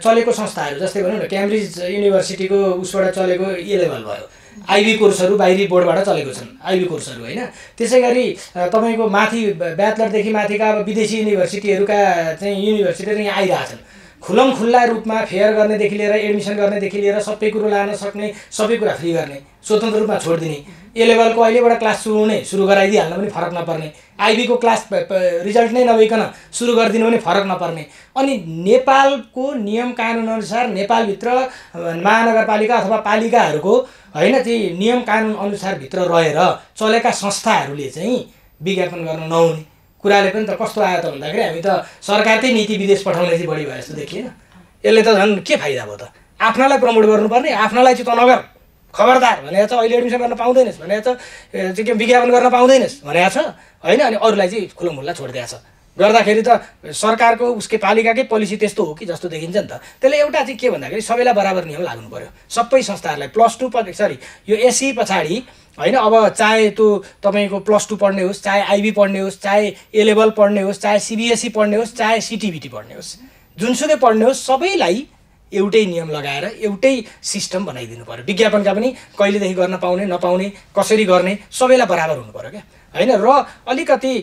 चलेको संस्थाहरू जस्तै भनौँ न क्याम्ब्रिज युनिभर्सिटीको उसबाट चलेको ए लेभल भयो आइबी कोर्सहरू बाहिरी बोर्डबाट चलेको छन्, आइबी कोर्सहरू होइन। त्यसै गरी तपाईँको माथि ब्याचलरदेखि माथिका अब विदेशी युनिभर्सिटीहरूका चाहिँ युनिभर्सिटीहरू यहाँ आइरहेछन्। खुल्ला रूपमा फेयर गर्नेदेखि लिएर एडमिसन गर्नेदेखि लिएर सबै कुरो लान सक्ने, सबै कुरा फ्री गर्ने, स्वतन्त्र रूपमा छोडिदिने। ए लेभलको अहिलेबाट क्लास सुरु गराइदिइहाल्न पनि फरक नपर्ने, आइबीको क्लास रिजल्ट नै नभइकन सुरु गरिदिनु पनि फरक नपर्ने। अनि नेपालको नियम कानुन अनुसार नेपालभित्र महानगरपालिका अथवा पालिकाहरूको होइन ती नियम कानुन अनुसारभित्र रहेर चलेका संस्थाहरूले चाहिँ विज्ञापन गर्न नहुने कुराले पनि त कस्तो आयो त भन्दाखेरि हामी त सरकारकै नीति विदेश पठाउने चाहिँ बढी भयो जस्तो देखिएन। यसले त झन् के फाइदा भयो त? आफ्नालाई प्रमोट गर्नुपर्ने, आफ्नालाई चाहिँ त नगर, खबरदार भनेको छ। अहिले एडमिसन गर्न पाउँदैनस् भनेको छ, विज्ञापन गर्न पाउँदैनस् भनेको छ होइन। अनि अरूलाई चाहिँ खुल्ला छोडिदिएको छ। गर्दाखेरि त सरकारको उसकै पालिकाकै पोलिसी त्यस्तो हो कि जस्तो देखिन्छ नि त। त्यसले एउटा चाहिँ के भन्दाखेरि सबैलाई बराबर नियम लाग्नु पर्यो, सबै संस्थाहरूलाई। +2 यो एससी पछाडि होइन, अब चाहे त्यो तपाईँको +2 पढ्ने होस्, चाहे आइबी पढ्ने होस्, चाहे ए लेभल पढ्ने होस्, चाहे सिबिएसई पढ्ने होस्, चाहे सिटिबिटी पढ्ने होस्, जुनसुकै पढ्ने होस्, सबैलाई एउटै नियम लगाएर एउटै सिस्टम बनाइदिनु पर्यो। विज्ञापनका पनि कहिलेदेखि गर्न पाउने नपाउने, कसरी गर्ने, सबैलाई बराबर हुनु पर्यो क्या होइन। र अलिकति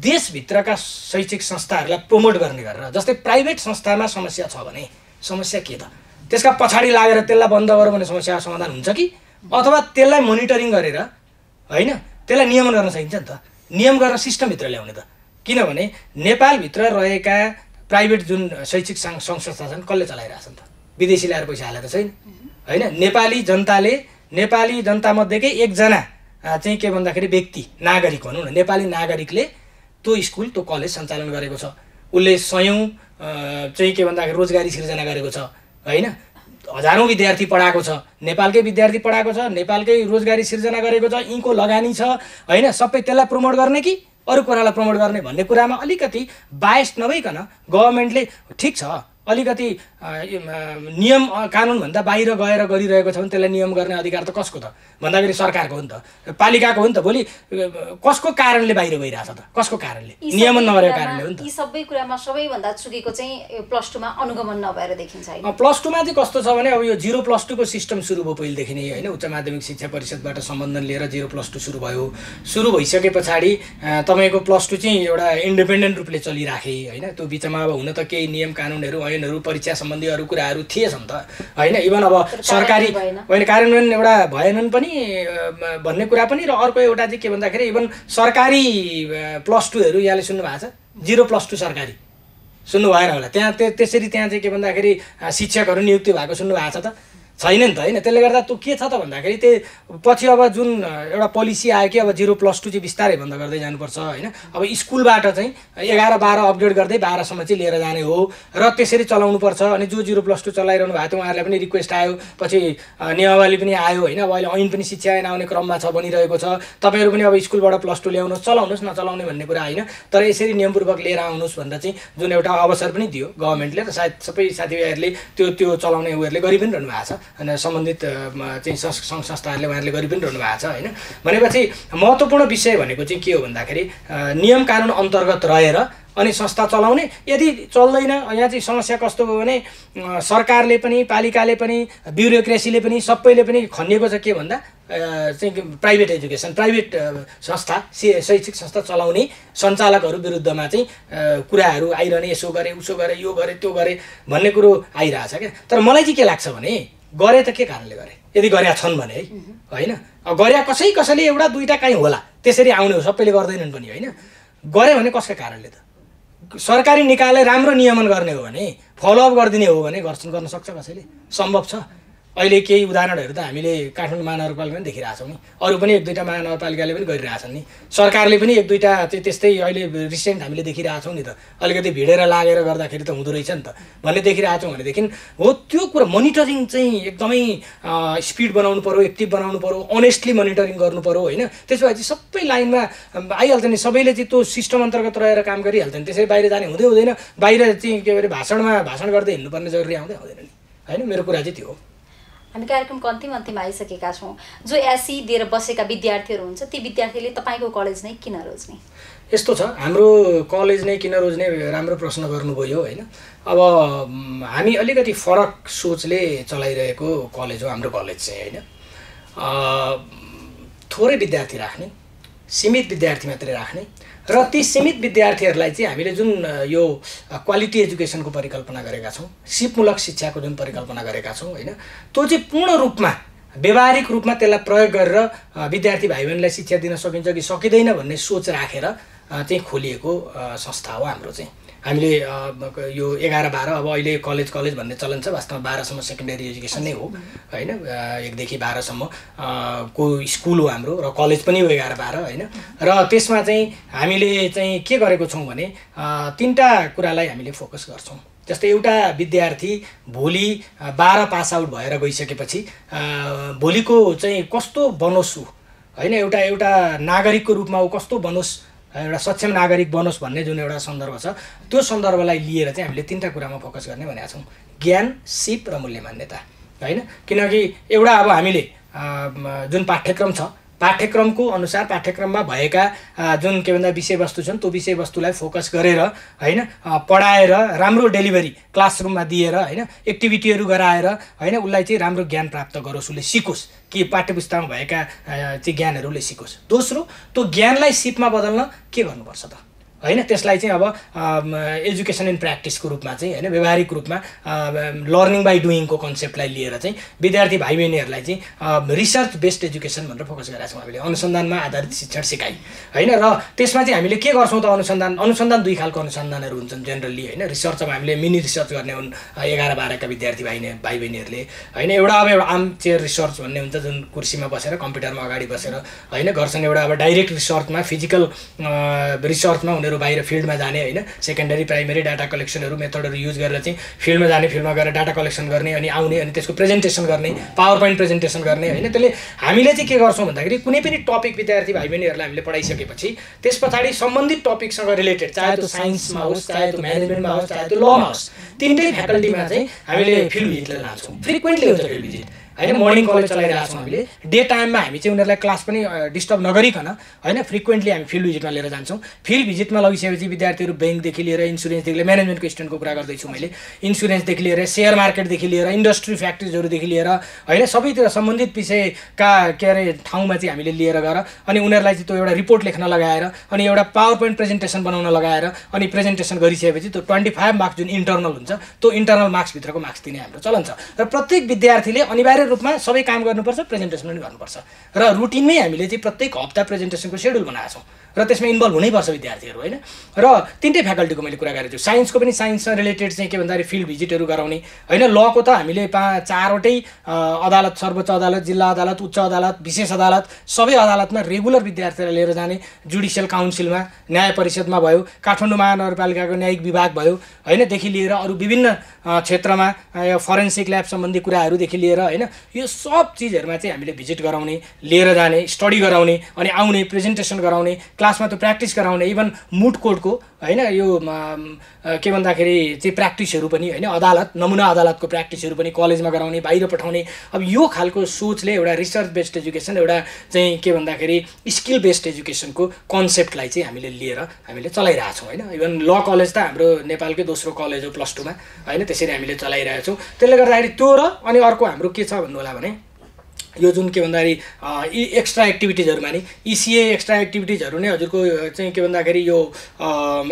देशभित्रका शैक्षिक संस्थाहरूलाई प्रमोट गर्ने गरेर, जस्तै प्राइभेट संस्थामा समस्या छ भने समस्या के त? त्यसका पछाडि लागेर त्यसलाई बन्द गरौँ भने समस्या समाधान हुन्छ कि? अथवा त्यसलाई मोनिटरिङ गरेर होइन त्यसलाई नियमन गर्न सकिन्छ नि त। नियम गरेर सिस्टमभित्र ल्याउने त। किनभने नेपालभित्र रहेका प्राइभेट जुन शैक्षिक संस्था छन् कसले चलाइरहेछन् त? विदेशी ल्याएर पैसा हालेको छैन होइन। नेपाली जनतामध्येकै एकजना चाहिँ के भन्दाखेरि व्यक्ति, नागरिक भनौँ न, नेपाली नागरिकले त्यो स्कुल त्यो कलेज सञ्चालन गरेको छ। उसले सयौँ चाहिँ के भन्दाखेरि रोजगारी सिर्जना गरेको छ होइन। हजारौँ विद्यार्थी पढाएको छ, नेपालकै विद्यार्थी पढाएको छ, नेपालकै रोजगारी सिर्जना गरेको छ, यीको लगानी छ होइन। सबै त्यसलाई प्रमोट गर्ने कि अरू कुरालाई प्रमोट गर्ने भन्ने कुरामा अलिकति बायस नभइकन गभर्मेन्टले ठिक छ अलिकति नियम कानुनभन्दा बाहिर गएर गरिरहेको छ भने त्यसलाई नियम गर्ने अधिकार त कसको त भन्दाखेरि सरकारको हो नि त, पालिकाको हो नि त। भोलि कसको कारणले बाहिर गइरहेछ त? कसको कारणले? नियमन नगरेको कारणले हो नि त। यी सबै कुरामा सबैभन्दा चुकेको चाहिँ +2मा अनुगमन नभएर देखिन्छ होइन। +2मा चाहिँ कस्तो छ भने अब यो 0+2 को सिस्टम सुरु भयो पहिलेदेखि नै होइन। उच्च माध्यमिक शिक्षा परिषदबाट सम्बन्धन लिएर 0+2 सुरु भयो। सुरु भइसके पछाडि तपाईँको +2 चाहिँ एउटा इन्डिपेन्डेन्ट रूपले चलिराखे होइन। त्यो बिचमा अब हुन त केही नियम कानुनहरू ऐनहरू परीक्षा सम्बन्धी अरू कुराहरू थिएछन् त होइन। इभन अब सरकारी होइन कार्यान्वयन एउटा भएनन् पनि भन्ने कुरा पनि। र अर्को एउटा चाहिँ के भन्दाखेरि इभन सरकारी +2हरू यहाँले सुन्नु भएको छ? 0+2 सरकारी सुन्नु भएन होला। त्यहाँ त्यसरी त्यहाँ चाहिँ के भन्दाखेरि शिक्षकहरू नियुक्ति भएको सुन्नु भएको छ त? छैन नि त होइन। त्यसले गर्दा त्यो के छ त भन्दाखेरि त्यो पछि अब जुन एउटा पोलिसी आयो कि अब 0+2 चाहिँ बिस्तारै बन्द गर्दै जानुपर्छ होइन। अब स्कुलबाट चाहिँ 11-12 अपग्रेड गर्दै 12सम्म चाहिँ लिएर जाने हो र त्यसरी चलाउनुपर्छ। अनि जो 0+2 चलाइरहनु भएको थियो उहाँहरूलाई पनि रिक्वेस्ट आयो, पछि नियमावली पनि आयो होइन। अब अहिले ऐन पनि शिक्षा ऐन आउने क्रममा छ, बनिरहेको छ। तपाईँहरू पनि अब स्कुलबाट +2 ल्याउनुहोस्, चलाउनुहोस्, नचलाउने भन्ने कुरा होइन। तर यसरी नियमपूर्वक लिएर आउनुहोस् भनेर चाहिँ जुन एउटा अवसर पनि दियो गभर्मेन्टले, र सायद सबै साथीभाइहरूले त्यो चलाउने उयोहरूले गरि पनि रहनु भएको छ अनि सम्बन्धित चाहिँ सङ्घ संस्थाहरूले उहाँहरूले गरि पनि रहनु भएको छ होइन। भनेपछि महत्त्वपूर्ण विषय भनेको चाहिँ के हो भन्दाखेरि नियम कानुन अन्तर्गत रहेर अनि संस्था चलाउने। यदि चल्दैन, यहाँ चाहिँ समस्या कस्तो भयो भने सरकारले पनि, पालिकाले पनि, ब्युरोक्रेसीले पनि, सबैले पनि खनिएको छ के भन्दा चाहिँ प्राइभेट एजुकेसन, प्राइभेट संस्था, शैक्षिक संस्था चलाउने सञ्चालकहरू विरुद्धमा चाहिँ कुराहरू आइरहने, यसो गरे, उसो गरे, यो गरे, त्यो गरे भन्ने कुरो आइरहेछ क्या। तर मलाई चाहिँ के लाग्छ भने गरे त के कारणले गरे? यदि गरेका छन् भने है होइन। गरे कसैले एउटा दुईवटा काहीँ होला, त्यसरी आउने हो, सबैले गर्दैनन् पनि होइन। गरे भने कसका कारणले त? सरकारी निकायले राम्रो नियमन गर्ने हो भने, फलोअप गरिदिने हो भने गर्न सक्छ कसैले? सम्भव छ। अहिले केही उदाहरणहरू त हामीले काठमाडौँ महानगरपालिकामा पनि देखिरहेछौँ नि। अरू पनि 1-2टा महानगरपालिकाले पनि गरिरहेछन् नि। सरकारले पनि 1-2टा चाहिँ त्यस्तै अहिले रिसेन्ट हामीले देखिरहेछौँ नि त। अलिकति भिडेर लागेर गर्दाखेरि त हुँदो रहेछ नि त भन्ने देखिरहेछौँ भनेदेखि हो त्यो कुरा मोनिटरिङ चाहिँ एकदमै स्पिड बनाउनु पऱ्यो, एक्टिभ बनाउनु पऱ्यो, अनेस्टली मोनिटरिङ गर्नु पऱ्यो होइन। त्यसो भए चाहिँ सबै लाइनमा आइहाल्छ नि, सबैले चाहिँ त्यो सिस्टम अन्तर्गत रहेर काम गरिहाल्छ नि। त्यसरी बाहिर जाने हुँदैन। बाहिर चाहिँ के अरे भाषण गर्दै हिँड्नुपर्ने जरुरी आउँदैन नि होइन। मेरो कुरा चाहिँ त्यो हो। हामी कार्यक्रमको अन्तिम आइसकेका छौँ। जो एससी दिएर बसेका विद्यार्थीहरू हुन्छ ती विद्यार्थीले तपाईँको कलेज नै किन रोज्ने? यस्तो छ, हाम्रो कलेज नै किन रोज्ने राम्रो प्रश्न गर्नुभयो होइन। अब हामी अलिकति फरक सोचले चलाइरहेको कलेज हो हाम्रो कलेज चाहिँ होइन। थोरै विद्यार्थी राख्ने, सीमित विद्यार्थी मात्रै राख्ने र ती सीमित विद्यार्थीहरूलाई चाहिँ हामीले जुन यो क्वालिटी एजुकेसनको परिकल्पना गरेका छौँ, सिपमूलक शिक्षाको जुन परिकल्पना गरेका छौँ होइन, त्यो चाहिँ पूर्ण रूपमा व्यावहारिक रूपमा त्यसलाई प्रयोग गरेर विद्यार्थी भाइ बहिनीलाई शिक्षा दिन सकिन्छ कि सकिँदैन भन्ने सोच राखेर चाहिँ खोलिएको संस्था हो हाम्रो चाहिँ। हामीले यो 11-12 अब अहिले कलेज भन्ने चलन छ, वास्तवमा 12सम्म सेकेन्डरी एजुकेसन नै हो होइन। 1 देखि 12सम्म को स्कुल हो हाम्रो र कलेज पनि हो 11-12 होइन। र त्यसमा चाहिँ हामीले चाहिँ के गरेको छौँ भने 3टा कुरालाई हामीले फोकस गर्छौँ। जस्तै एउटा विद्यार्थी भोलि 12 पास आउट भएर गइसकेपछि भोलिको चाहिँ कस्तो बनोस् होइन, एउटा नागरिकको रूपमा ऊ कस्तो बनोस्, एउटा सक्षम नागरिक बनोस् भन्ने जुन एउटा सन्दर्भ छ, त्यो सन्दर्भलाई लिएर चाहिँ हामीले 3टा कुरामा फोकस गर्ने भनेका छौँ। ज्ञान, सिप र मूल्य मान्यता होइन। किनकि एउटा अब हामीले जुन पाठ्यक्रम छ, पाठ्यक्रमको अनुसार पाठ्यक्रममा भएका जुन के भन्दा विषयवस्तु छन् त्यो विषयवस्तुलाई फोकस गरेर होइन पढाएर राम्रो डेलिभरी क्लासरुममा दिएर होइन एक्टिभिटीहरू गराएर होइन उसलाई चाहिँ राम्रो ज्ञान प्राप्त गरोस्, उसले सिकोस् कि पाठ्यपुस्तकमा भएका चाहिँ ज्ञानहरूले सिकोस्। दोस्रो, त्यो ज्ञानलाई सिपमा बदल्न के गर्नुपर्छ त होइन, त्यसलाई चाहिँ अब एजुकेसन इन प्र्याक्टिसको रूपमा चाहिँ होइन व्यावहारिक रूपमा लर्निङ बाई डुइङको कन्सेप्टलाई लिएर चाहिँ विद्यार्थी भाइ बहिनीहरूलाई चाहिँ रिसर्च बेस्ड एजुकेसन भनेर फोकस गरेका छौँ हामीले। अनुसन्धानमा आधारित शिक्षण सिकाइ होइन। र त्यसमा चाहिँ हामीले के गर्छौँ त, अनुसन्धान 2 खालको अनुसन्धानहरू हुन्छन् जेनरली होइन। रिसर्च अब हामीले मिनी रिसर्च गर्ने हुन् 11-12 का विद्यार्थी भाइ बहिनीहरूले होइन। एउटा आर्म चेयर रिसर्च भन्ने हुन्छ जुन कुर्सीमा बसेर कम्प्युटरमा अगाडि बसेर होइन गर्छन्। एउटा अब डाइरेक्ट रिसर्चमा फिजिकल रिसर्चमा उनीहरू बाहिर फिल्डमा जाने होइन, सेकेन्डरी प्राइमेरी डाटा कलेक्सनहरू मेथडहरू युज गरेर चाहिँ फिल्डमा जाने, फिल्डमा गएर डाटा कलेक्सन गर्ने अनि आउने अनि त्यसको प्रेजेन्टेसन गर्ने, पावर पोइन्ट प्रेजेन्टेसन गर्ने होइन। त्यसले हामीले चाहिँ के गर्छौँ भन्दाखेरि कुनै पनि टपिक विद्यार्थी भाइ बहिनीहरूलाई हामीले पढाइसकेपछि त्यस पछाडि सम्बन्धित टपिकसँग रिलेटेड, चाहे त्यो साइन्समा होस्, चाहे त्यो म्यानेजमेन्टमा होस्, चाहे त्यो लमा होस्, 3टै फ्याकल्टीमा चाहिँ हामीले फिल्ड भिजिटलाई लान्छौँ। फ्रिक्वेन्टली हुन्छ फिल्ड भिजिट होइन। मर्निङ कलेज चलाइरहेको छौँ हामीले, डे टाइममा हामी चाहिँ उनीहरूलाई क्लास पनि डिस्टर्ब नगरिकन होइन फ्रिक्वेन्टली हामी फिल्ड भिजिटमा लिएर जान्छौँ। फिल्ड भिजिटमा लगिसकेपछि विद्यार्थीहरू ब्याङ्कदेखि लिएर इन्सुरेन्सदेखि लिएर म्यानेजमेन्टको स्टुडेन्टको कुरा गर्दैछु मैले, इन्सुरेन्सदेखि लिएर सेयर मार्केटदेखि लिएर इन्डस्ट्री फ्याक्ट्रिजहरूदेखि लिएर होइन सबैतिर सम्बन्धित विषयका के अरे ठाउँमा चाहिँ हामीले लिएर गएर अनि उनीहरूलाई चाहिँ त्यो एउटा रिपोर्ट लेख्न लगाएर अनि एउटा पावर पोइन्ट प्रेजेन्टेसन बनाउन लगाएर अनि प्रेजेन्टेसन गरिसकेपछि त्यो 25 मार्क्स जुन इन्टर्नल हुन्छ त्यो इन्टर्नल मार्क्सभित्रको मार्क्स दिने हाम्रो चलन छ। र प्रत्येक विद्यार्थीले अनिवार्य रूपमा सबै काम गर्नुपर्छ, प्रेजेन्टेसन पनि गर्नुपर्छ र रुटिनमै हामीले चाहिँ प्रत्येक हप्ता प्रेजेन्टेसनको सेड्युल बनाएका छौँ र त्यसमा इन्भल्भ हुनैपर्छ विद्यार्थीहरू होइन। र 3टै फ्याकल्टीको मैले कुरा गरेको छु। साइन्सको पनि साइन्ससँग रिलेटेड चाहिँ के भन्दाखेरि फिल्ड भिजिटहरू गराउने होइन। लको त हामीले 4वटै अदालत, सर्वोच्च अदालत, जिल्ला अदालत, उच्च अदालत, विशेष अदालत सबै अदालतमा रेगुलर विद्यार्थीलाई लिएर जाने, जुडिसियल काउन्सिलमा, न्याय परिषदमा भयो, काठमाडौँ महानगरपालिकाको न्यायिक विभाग भयो होइनदेखि लिएर अरू विभिन्न क्षेत्रमा फरेन्सिक ल्याब सम्बन्धी कुराहरूदेखि लिएर होइन यो सब चिजहरूमा चाहिँ हामीले भिजिट गराउने, लिएर जाने, स्टडी गराउने अनि आउने, प्रेजेन्टेसन गराउने, क्लासमा त्यो प्र्याक्टिस गराउने, इभन मुड कोडको होइन यो के भन्दाखेरि चाहिँ प्र्याक्टिसहरू पनि होइन अदालत, नमुना अदालतको प्र्याक्टिसहरू पनि कलेजमा गराउने, बाहिर पठाउने। अब यो खालको सोचले एउटा रिसर्च बेस्ड एजुकेसन, एउटा चाहिँ के भन्दाखेरि स्किल बेस्ड एजुकेसनको कन्सेप्टलाई चाहिँ हामीले लिएर हामीले चलाइरहेछौँ होइन। इभन ल कलेज त हाम्रो नेपालकै दोस्रो कलेज हो +2मा होइन, त्यसरी हामीले चलाइरहेछौँ। त्यसले गर्दाखेरि त्यो र अनि अर्को हाम्रो के छ भन्नु होला भने यो जुन के भन्दाखेरि एक्स्ट्रा एक्टिभिटिजहरूमा नि इसिए एक्स्ट्रा एक्टिभिटिजहरू नै हजुरको चाहिँ के भन्दाखेरि यो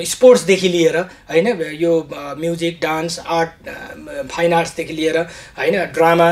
स्पोर्ट्सदेखि लिएर होइन यो म्युजिक, डान्स, आर्ट, फाइन आर्ट्सदेखि लिएर होइन ड्रामा,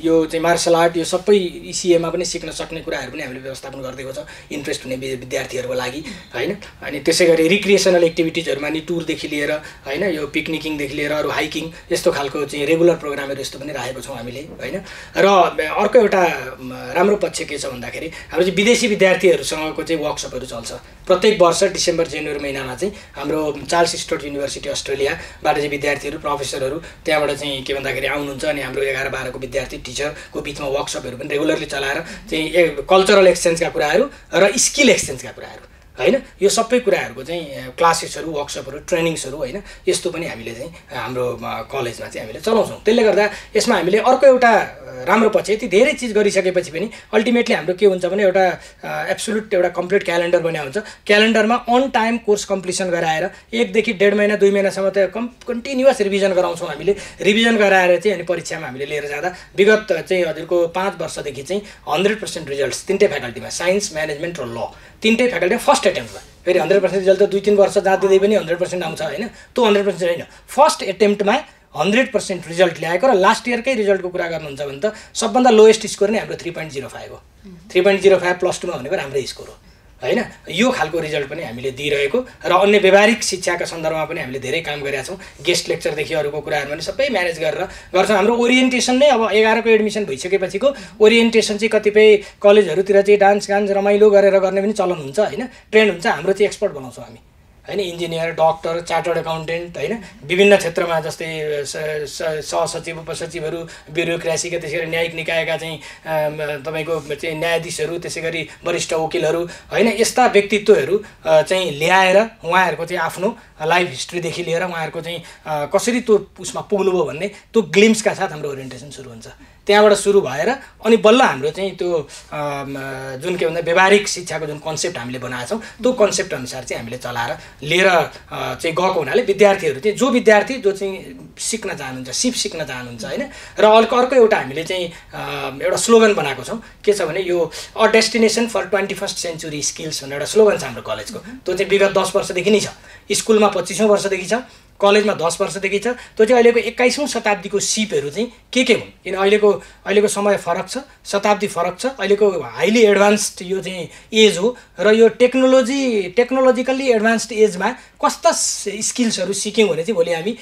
यो चाहिँ मार्सल आर्ट, यो सबै इसिएमा पनि सिक्न सक्ने कुराहरू पनि हामीले व्यवस्थापन गरिदिएको छ इन्ट्रेस्ट हुने विद्यार्थीहरूको लागि होइन। अनि त्यसै गरी रिक्रिएसनल एक्टिभिटिजहरूमा नि टुरदेखि लिएर होइन यो पिकनिकिङदेखि लिएर अरू हाइकिङ यस्तो खालको चाहिँ रेगुलर प्रोग्रामहरू यस्तो पनि राखेको छौँ हामीले होइन। र अर्को एउटा राम्रो पक्ष के छ भन्दाखेरि हाम्रो चाहिँ विदेशी विद्यार्थीहरूसँगको चाहिँ वर्कसपहरू चल्छ प्रत्येक वर्ष डिसेम्बर जनवरी महिनामा चाहिँ हाम्रो चार्ल्स स्टुअर्ट युनिभर्सिटी अस्ट्रेलियाबाट चाहिँ विद्यार्थीहरू, प्रोफेसरहरू त्यहाँबाट चाहिँ के भन्दाखेरि आउनुहुन्छ अनि हाम्रो 11-12 को विद्यार्थी टिचरको बिचमा वर्कसपहरू पनि रेगुलरली चलाएर चाहिँ कल्चरल एक्सचेन्जका कुराहरू र स्किल एक्सचेन्जका कुराहरू हैन। यो सबै कुराहरूको चाहिँ क्लासेसहरू, वर्कसपहरू, ट्रेनिङ्सहरू हैन, यस्तो पनि हामीले चाहिँ हाम्रो कलेजमा चाहिँ हामीले चलाउँछौँ। त्यसले गर्दा यसमा हामीले अर्को एउटा राम्रो पक्ष, यति धेरै चिज गरिसकेपछि पनि अल्टिमेटली हाम्रो के हुन्छ भने एउटा एब्सोल्युट एउटा कम्प्लिट क्यालेन्डर बनाएको हुन्छ। क्यालेन्डरमा अन टाइम कोर्स कम्प्लिसन गराएर 1 देखि 1.5 महिना 2 महिनासम्म त कन्टिन्युअस रिभिजन गराउँछौँ हामीले। रिभिजन गराएर चाहिँ अनि परीक्षामा हामीले लिएर जाँदा विगत चाहिँ हजुरको 5 वर्षदेखि चाहिँ 100% रिजल्ट्स तिनटै फ्याकल्टीमा, साइन्स, म्यानेजमेन्ट र ल, तिनटै फ्याकल्टीमा फर्स्ट एटेम्प्टमा। फेरि 100% रिजल्ट त 2-3 वर्ष जाँदै पनि 100% आउँछ हैन, त्यो 100% होइन, फर्स्ट एटेम्प्टमा 100% रिजल्ट ल्याएको। र लास्ट इयरकै रिजल्टको कुरा गर्नुहुन्छ भने त सबभन्दा लोएस्ट स्कोर नै हाम्रो 3.05 हो। 3.05 +2 मा भनेको राम्रै स्कोर हो हैन। यो खालको रिजल्ट पनि हामीले दिइरहेको र अन्य व्यावहारिक शिक्षाका सन्दर्भमा पनि हामीले धेरै काम गरेका छौँ। गेस्ट लेक्चरदेखि अरूको कुराहरू पनि सबै म्यानेज गरेर गर्छौँ। हाम्रो ओरिएन्टेसन नै अब 11 को एडमिसन भइसकेपछिको ओरिएन्टेसन चाहिँ कतिपय कलेजहरूतिर चाहिँ डान्स गान्स रमाइलो गरेर गर्ने पनि चलन हुन्छ हैन, ट्रेन्ड हुन्छ। हाम्रो चाहिँ एक्सपर्ट बनाउँछौँ हामी हैन, इन्जिनियर, डक्टर, चार्टर्ड एकाउन्टेन्ट हैन, विभिन्न क्षेत्रमा जस्तै सहसचिव, उपसचिवहरू, ब्युरोक्रेसीका, त्यसै गरी न्यायिक निकायका चाहिँ तपाईँको चाहिँ न्यायाधीशहरू, त्यसै गरी वरिष्ठ वकिलहरू हैन, यस्ता व्यक्तित्वहरू चाहिँ ल्याएर उहाँहरूको चाहिँ आफ्नो लाइफ हिस्ट्रीदेखि लिएर उहाँहरूको चाहिँ कसरी त्यो उसमा पुग्नुभयो भन्ने त्यो ग्लिम्सका साथ हाम्रो ओरिएन्टेसन सुरु हुन्छ। त्यहाँबाट सुरु भएर अनि बल्ल हाम्रो चाहिँ त्यो जुन के भन्दा व्यावहारिक शिक्षाको जुन कन्सेप्ट हामीले बनाएको छौँ त्यो कन्सेप्ट अनुसार चाहिँ हामीले चलाएर लिएर चाहिँ गएको हुनाले विद्यार्थीहरू चाहिँ जो विद्यार्थी जो चाहिँ सिक्न चाहनुहुन्छ, सिप सिक्न चाहनुहुन्छ हैन। र अर्को एउटा हामीले चाहिँ एउटा स्लोगन बनाएको छौँ, के छ भने यो a destination for 21st century skills भनेर एउटा स्लोगन छ हाम्रो कलेजको। त्यो चाहिँ विगत 10 वर्षदेखि नै छ, स्कुलमा 25औं वर्षदेखि छ, कलेजमा 10 वर्षदेखि छ। त्यो चाहिँ अहिलेको 21औं शताब्दीको सिपहरू चाहिँ के हुन्, किन अहिलेको समय फरक छ, शताब्दी फरक छ, अहिलेको हाइली एडभान्स्ड यो चाहिँ एज हो र यो टेक्नोलोजिकल्ली एडभान्स्ड एजमा कस्ता स्किल्सहरू सिक्यौँ भने चाहिँ भोलि हामी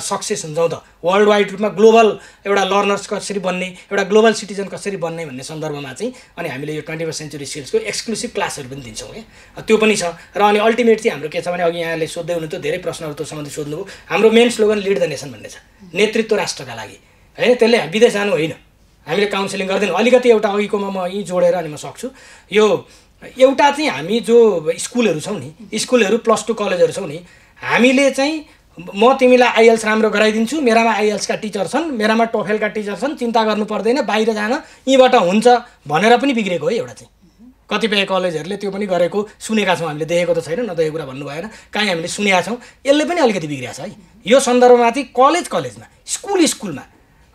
सक्सेस हुन्छौँ त, वर्ल्ड वाइड रूपमा ग्लोबल एउटा लर्नर्स कसरी बन्ने, एउटा ग्लोबल सिटिजन कसरी बन्ने भन्ने सन्दर्भमा चाहिँ अनि हामीले यो 21st सेन्चुरी स्किल्सको एक्सक्लुसिभ क्लासहरू पनि दिन्छौँ क्या, त्यो पनि छ। र अनि अल्टिमेट चाहिँ हाम्रो के छ भने अघि यहाँले सोध्दै हुनुहुन्थ्यो, धेरै प्रश्नहरू त्यो सम्बन्धी सोध्नुभयो। हाम्रो main slogan lead the nation भन्ने छ, नेतृत्व राष्ट्रका लागि हैन। त्यसले विदेश जानु होइन, हामीले काउन्सिलिङ गर्दैनौँ। अलिकति एउटा अघिकोमा म यहीँ जोडेर अनि म सक्छु, यो एउटा चाहिँ हामी जो स्कुलहरू छौँ नि, स्कुलहरू +2 कलेजहरू छौँ नि, हामीले चाहिँ म तिमीलाई आइएल्स राम्रो गराइदिन्छु, मेरामा आइएल्सका टिचर छन्, मेरामा टोफेलका टिचर छन्, चिन्ता गर्नु पर्दैन, बाहिर जान यहीँबाट हुन्छ भनेर पनि बिग्रेको हो एउटा चाहिँ। कतिपय कलेजहरूले त्यो पनि गरेको सुनेका छौँ, हामीले देखेको त छैन, नदेखेको कुरा भन्नु भएन, काहीँ हामीले सुनेका छौँ। यसले पनि अलिकति बिग्रिया छ है यो सन्दर्भमा चाहिँ। कलेजमा, स्कुलमा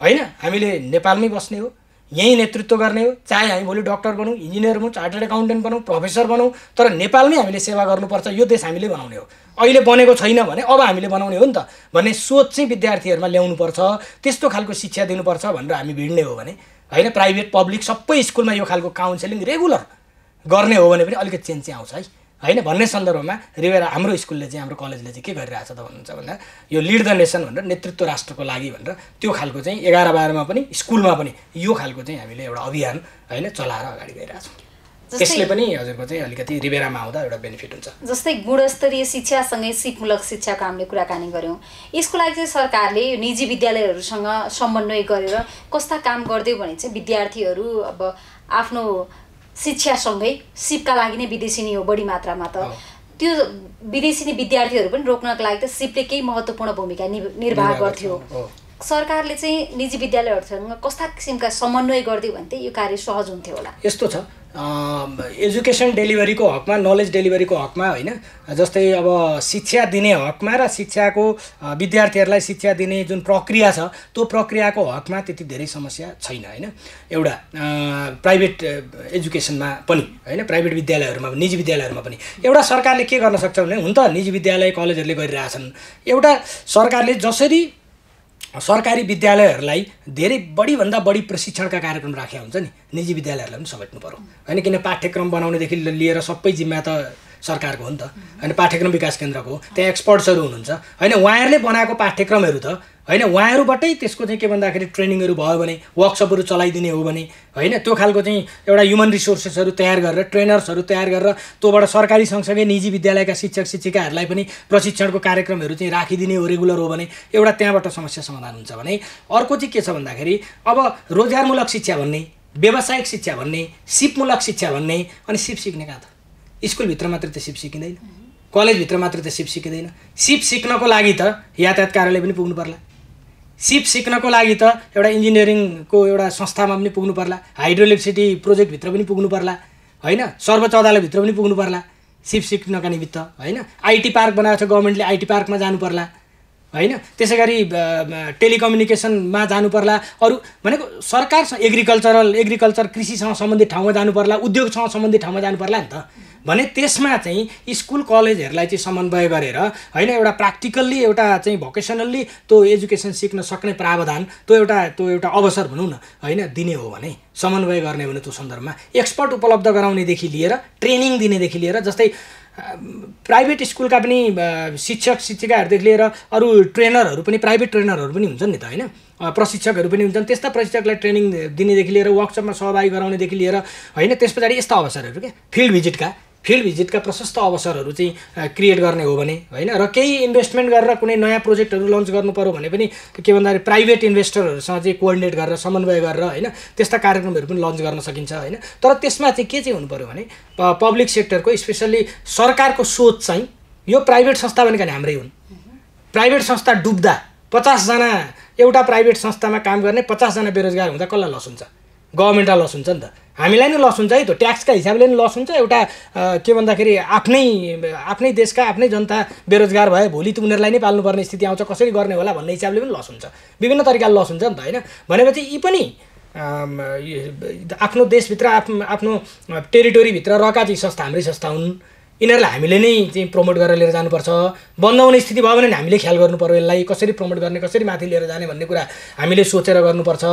हैन, हामीले नेपालमै बस्ने हो, यहीँ नेतृत्व गर्ने हो, चाहे हामी भोलि डक्टर बनौँ, इन्जिनियर बनौँ, चार्टर्ड एकाउन्टेन्ट बनौँ, प्रोफेसर बनौँ, तर नेपालमै हामीले सेवा गर्नुपर्छ, यो देश हामीले बनाउने हो। अहिले बनेको छैन भने अब हामीले बनाउने हो नि त भन्ने सोच चाहिँ विद्यार्थीहरूमा ल्याउनुपर्छ, त्यस्तो खालको शिक्षा दिनुपर्छ भनेर हामी भिड्ने हो भने हैन। प्राइभेट पब्लिक सबै स्कुलमा यो खालको काउन्सिलिङ रेगुलर गर्ने हो भने पनि अलिकति चेन्ज चाहिँ आउँछ है हैन भन्ने सन्दर्भमा रिभेरा हाम्रो स्कुलले चाहिँ, हाम्रो कलेजले चाहिँ के गरिरहेछ त भन्नुहुन्छ भन्दा यो लिड द नेसन भनेर, नेतृत्व राष्ट्रको लागि भनेर त्यो खालको चाहिँ 11-12 मा पनि स्कुलमा पनि यो खालको चाहिँ हामीले एउटा अभियान हैन चलाएर अगाडि गइरहेछौँ। त्यसले पनि हजुरको चाहिँ अलिकति रिभेरामा आउँदा एउटा बेनिफिट हुन्छ। जस्तै गुणस्तरीय शिक्षासँगै सिपमूलक शिक्षाको हामीले कुराकानी गऱ्यौँ, यसको लागि चाहिँ सरकारले निजी विद्यालयहरूसँग समन्वय गरेर कस्ता काम गर्दै भने चाहिँ विद्यार्थीहरू अब आफ्नो शिक्षासँगै सिपका लागि नै विदेशी हो बढी मात्रामा, त त्यो विदेशी विद्यार्थीहरू पनि रोक्नको लागि त सिपले केही महत्त्वपूर्ण भूमिका निर्वाह गर्थ्यो। सरकारले चाहिँ निजी विद्यालयहरूसँग कस्ता किसिमका समन्वय गरिदियो भने चाहिँ यो कार्य सहज हुन्थ्यो होला। यस्तो छ, एजुकेसन डेलिभरीको हकमा, नलेज डेलिभरीको हकमा हैन, जस्तै अब शिक्षा दिने हकमा र शिक्षाको विद्यार्थीहरूलाई शिक्षा दिने जुन प्रक्रिया छ त्यो प्रक्रियाको हकमा त्यति धेरै समस्या छैन हैन। एउटा प्राइभेट एजुकेसनमा पनि हैन, प्राइभेट विद्यालयहरूमा, निजी विद्यालयहरूमा पनि एउटा सरकारले के गर्न सक्छ भने, हुन त निजी विद्यालय कलेजहरूले गरिरहेछन्, एउटा सरकारले जसरी सरकारी विद्यालयहरूलाई धेरै बढीभन्दा बढी प्रशिक्षणका कार्यक्रम राखेका हुन्छ नि, निजी विद्यालयहरूलाई पनि समेट्नु पर्यो हैन। किन पाठ्यक्रम बनाउनेदेखि लिएर सबै जिम्मा त सरकारको हो नि त हैन, पाठ्यक्रम विकास केन्द्रको हो, त्यहाँ एक्सपर्ट्सहरू हुनुहुन्छ हैन, उहाँहरूले बनाएको पाठ्यक्रमहरू त हैन, उहाँहरूबाटै त्यसको चाहिँ के भन्दाखेरि ट्रेनिङहरू भयो भने, वर्कसपहरू चलाइदिने हो भने हैन, त्यो खालको चाहिँ एउटा ह्युमन रिसोर्सेसहरू तयार गरेर, ट्रेनर्सहरू तयार गरेर त्योबाट सरकारी सँगसँगै निजी विद्यालयका शिक्षक शिक्षिकाहरूलाई पनि प्रशिक्षणको कार्यक्रमहरू चाहिँ राखिदिने हो रेगुलर हो भने एउटा त्यहाँबाट समस्या समाधान हुन्छ भने, अर्को चाहिँ के छ भन्दाखेरि अब रोजगारमूलक शिक्षा भन्ने, व्यावसायिक शिक्षा भन्ने, सिपमूलक शिक्षा भन्ने, अनि सिप सिक्ने कहाँ त स्कुलभित्र मात्र त सिप सिकिँदैन, कलेजभित्र मात्र त सिप सिकिँदैन। सिप सिक्नको लागि त यातायात कार्यालय पनि पुग्नु पर्ला, सिप सिक्नको लागि त एउटा इन्जिनियरिङको एउटा संस्थामा पनि पुग्नु पर्ला, हाइड्रोइलेक्ट्रिसिटी प्रोजेक्टभित्र पनि पुग्नु पर्ला होइन, सर्वोच्च अदालतभित्र पनि पुग्नु पर्ला सिप सिक्नका निमित्त होइन। आइटी पार्क बनाएको छ गभर्मेन्टले, आइटी पार्कमा जानु पर्ला होइन। त्यसै गरी टेलिकम्युनिकेसनमा जानु पर्ला, अरू भनेको सरकारसँग एग्रिकल्चर कृषिसँग सम्बन्धित ठाउँमा जानु पर्ला, उद्योगसँग सम्बन्धित ठाउँमा जानु पर्ला नि त। भने त्यसमा चाहिँ स्कुल कलेजहरूलाई चाहिँ समन्वय गरेर होइन एउटा प्र्याक्टिकल्ली एउटा चाहिँ भोकेसनल्ली त्यो एजुकेसन सिक्न सक्ने प्रावधान त्यो एउटा अवसर भनौँ न होइन दिने हो भने, समन्वय गर्ने हो भने त्यो सन्दर्भमा एक्सपर्ट उपलब्ध गराउनेदेखि लिएर ट्रेनिङ दिनेदेखि लिएर, जस्तै प्राइभेट स्कुलका पनि शिक्षक शिक्षिकाहरूदेखि लिएर अरू ट्रेनरहरू पनि प्राइभेट ट्रेनरहरू पनि हुन्छन् नि त होइन, प्रशिक्षकहरू पनि हुन्छन्। त्यस्ता प्रशिक्षकलाई ट्रेनिङ दिनेदेखि लिएर वर्कसपमा सहभागी गराउनेदेखि लिएर होइन, त्यस पछाडि यस्ता अवसरहरू क्या फिल्ड भिजिटका प्रशस्त अवसरहरू चाहिँ क्रिएट गर्ने हो भने होइन। र केही इन्भेस्टमेन्ट गरेर कुनै नयाँ प्रोजेक्टहरू लन्च गर्नु पर्यो भने पनि के भन्दाखेरि प्राइभेट इन्भेस्टरहरूसँग चाहिँ कोअर्डिनेट गरेर समन्वय गरेर होइन त्यस्ता कार्यक्रमहरू पनि लन्च गर्न सकिन्छ होइन। तर त्यसमा चाहिँ के चाहिँ हुनु पऱ्यो भने पब्लिक सेक्टरको स्पेसल्ली सरकारको सोच चाहिँ यो प्राइभेट संस्था भनेको नि हाम्रै हुन्, प्राइभेट संस्था डुब्दा 50जना एउटा प्राइभेट संस्थामा काम गर्ने 50जना बेरोजगार हुँदा कसलाई लस हुन्छ? गभर्मेन्टलाई लस हुन्छ नि त, हामीलाई नै लस हुन्छ है। त्यो ट्याक्सका हिसाबले नि लस हुन्छ। एउटा के भन्दाखेरि आफ्नै देशका आफ्नै जनता बेरोजगार भए भोलि त उनीहरूलाई नै पाल्नुपर्ने स्थिति आउँछ, कसरी गर्ने होला भन्ने हिसाबले पनि लस हुन्छ, विभिन्न तरिकाले लस हुन्छ नि त होइन। भनेपछि यी पनि आफ्नो देशभित्र आफ्नो टेरिटोरीभित्र रहेका चाहिँ संस्था हाम्रै संस्था हुन्, यिनीहरूलाई हामीले नै चाहिँ प्रमोट गरेर लिएर जानुपर्छ। बन्द हुने स्थिति भयो भने हामीले ख्याल गर्नु पर्यो, यसलाई कसरी प्रमोट गर्ने, कसरी माथि लिएर जाने भन्ने कुरा हामीले सोचेर गर्नुपर्छ।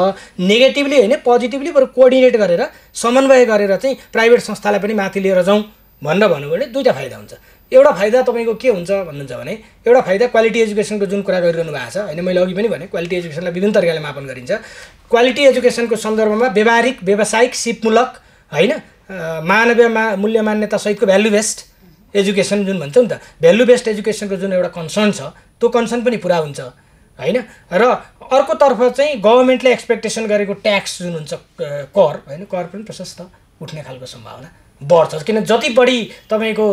नेगेटिभली होइन पोजिटिभली बरु कोअर्डिनेट गरेर समन्वय गरेर चाहिँ प्राइभेट संस्थालाई पनि माथि लिएर जाउँ भनेर भन्नु भने दुईवटा फाइदा हुन्छ। एउटा फाइदा तपाईँको के हुन्छ भन्नुहुन्छ भने एउटा फाइदा क्वालिटी एजुकेसनको जुन कुरा गरिरहनु भएको छ होइन, मैले अघि पनि भने क्वालिटी एजुकेसनलाई विभिन्न तरिकाले मापन गरिन्छ। क्वालिटी एजुकेसनको सन्दर्भमा व्यावसायिक सिपमूलक होइन मानवीय मूल्य मान्यता सहितको भ्यालु बेस्ड एजुकेसन जुन भन्छौँ नि त, भ्यालु बेस्ड एजुकेसनको जुन एउटा कन्सर्न छ त्यो कन्सर्न पनि पुरा हुन्छ होइन। र अर्कोतर्फ चाहिँ गभर्मेन्टले एक्सपेक्टेसन गरेको ट्याक्स जुन हुन्छ कर होइन, कर पनि प्रशस्त उठ्ने खालको सम्भावना बढ्छ। किन जति बढी तपाईँको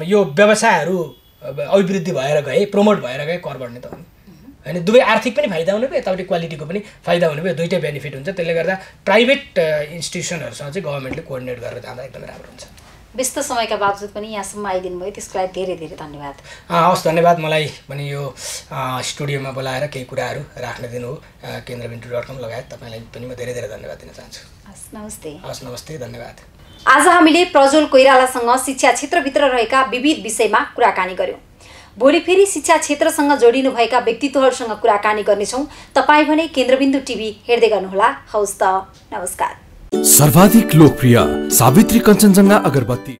यो व्यवसायहरू अभिवृद्धि भएर गए, प्रमोट भएर गए, कर बढ्ने त हो होइन। दुवै आर्थिक पनि फाइदा हुने भयो, यतापट्टि क्वालिटीको पनि फाइदा हुने भयो, दुईटै बेनिफिट हुन्छ। त्यसले गर्दा प्राइभेट इन्स्टिट्युसनहरूसँग चाहिँ गभर्मेन्टले कोअर्डिनेट गरेर जाँदा एकदमै राम्रो हुन्छ। व्यस्त समयका बावजुद पनि यहाँसम्म आइदिनु भयो, त्यसको लागि धेरै धेरै धन्यवाद। हवस्, धन्यवाद। मलाई पनि यो स्टुडियोमा बोलाएर केही कुराहरू राख्न दिनु हो, केन्द्रबिन्दु.com लगायत तपाईँलाई पनि म धेरै धेरै धन्यवाद दिन चाहन्छु। हस्, नमस्ते। हस्, नमस्ते, धन्यवाद। आज हामीले प्रज्वल कोइरालासँग शिक्षा क्षेत्रभित्र रहेका विविध विषयमा कुराकानी गर्यौँ। भोलि फेरि शिक्षा क्षेत्रसँग जोडिनु भएका व्यक्तित्वहरूसँग कुराकानी गर्नेछौँ। तपाईँ भने केन्द्रबिन्दु टिभी हेर्दै गर्नुहोला। हवस् त, नमस्कार। सर्वाधिक लोकप्रिय सावित्री कञ्चनजङ्घा अगरबत्ती।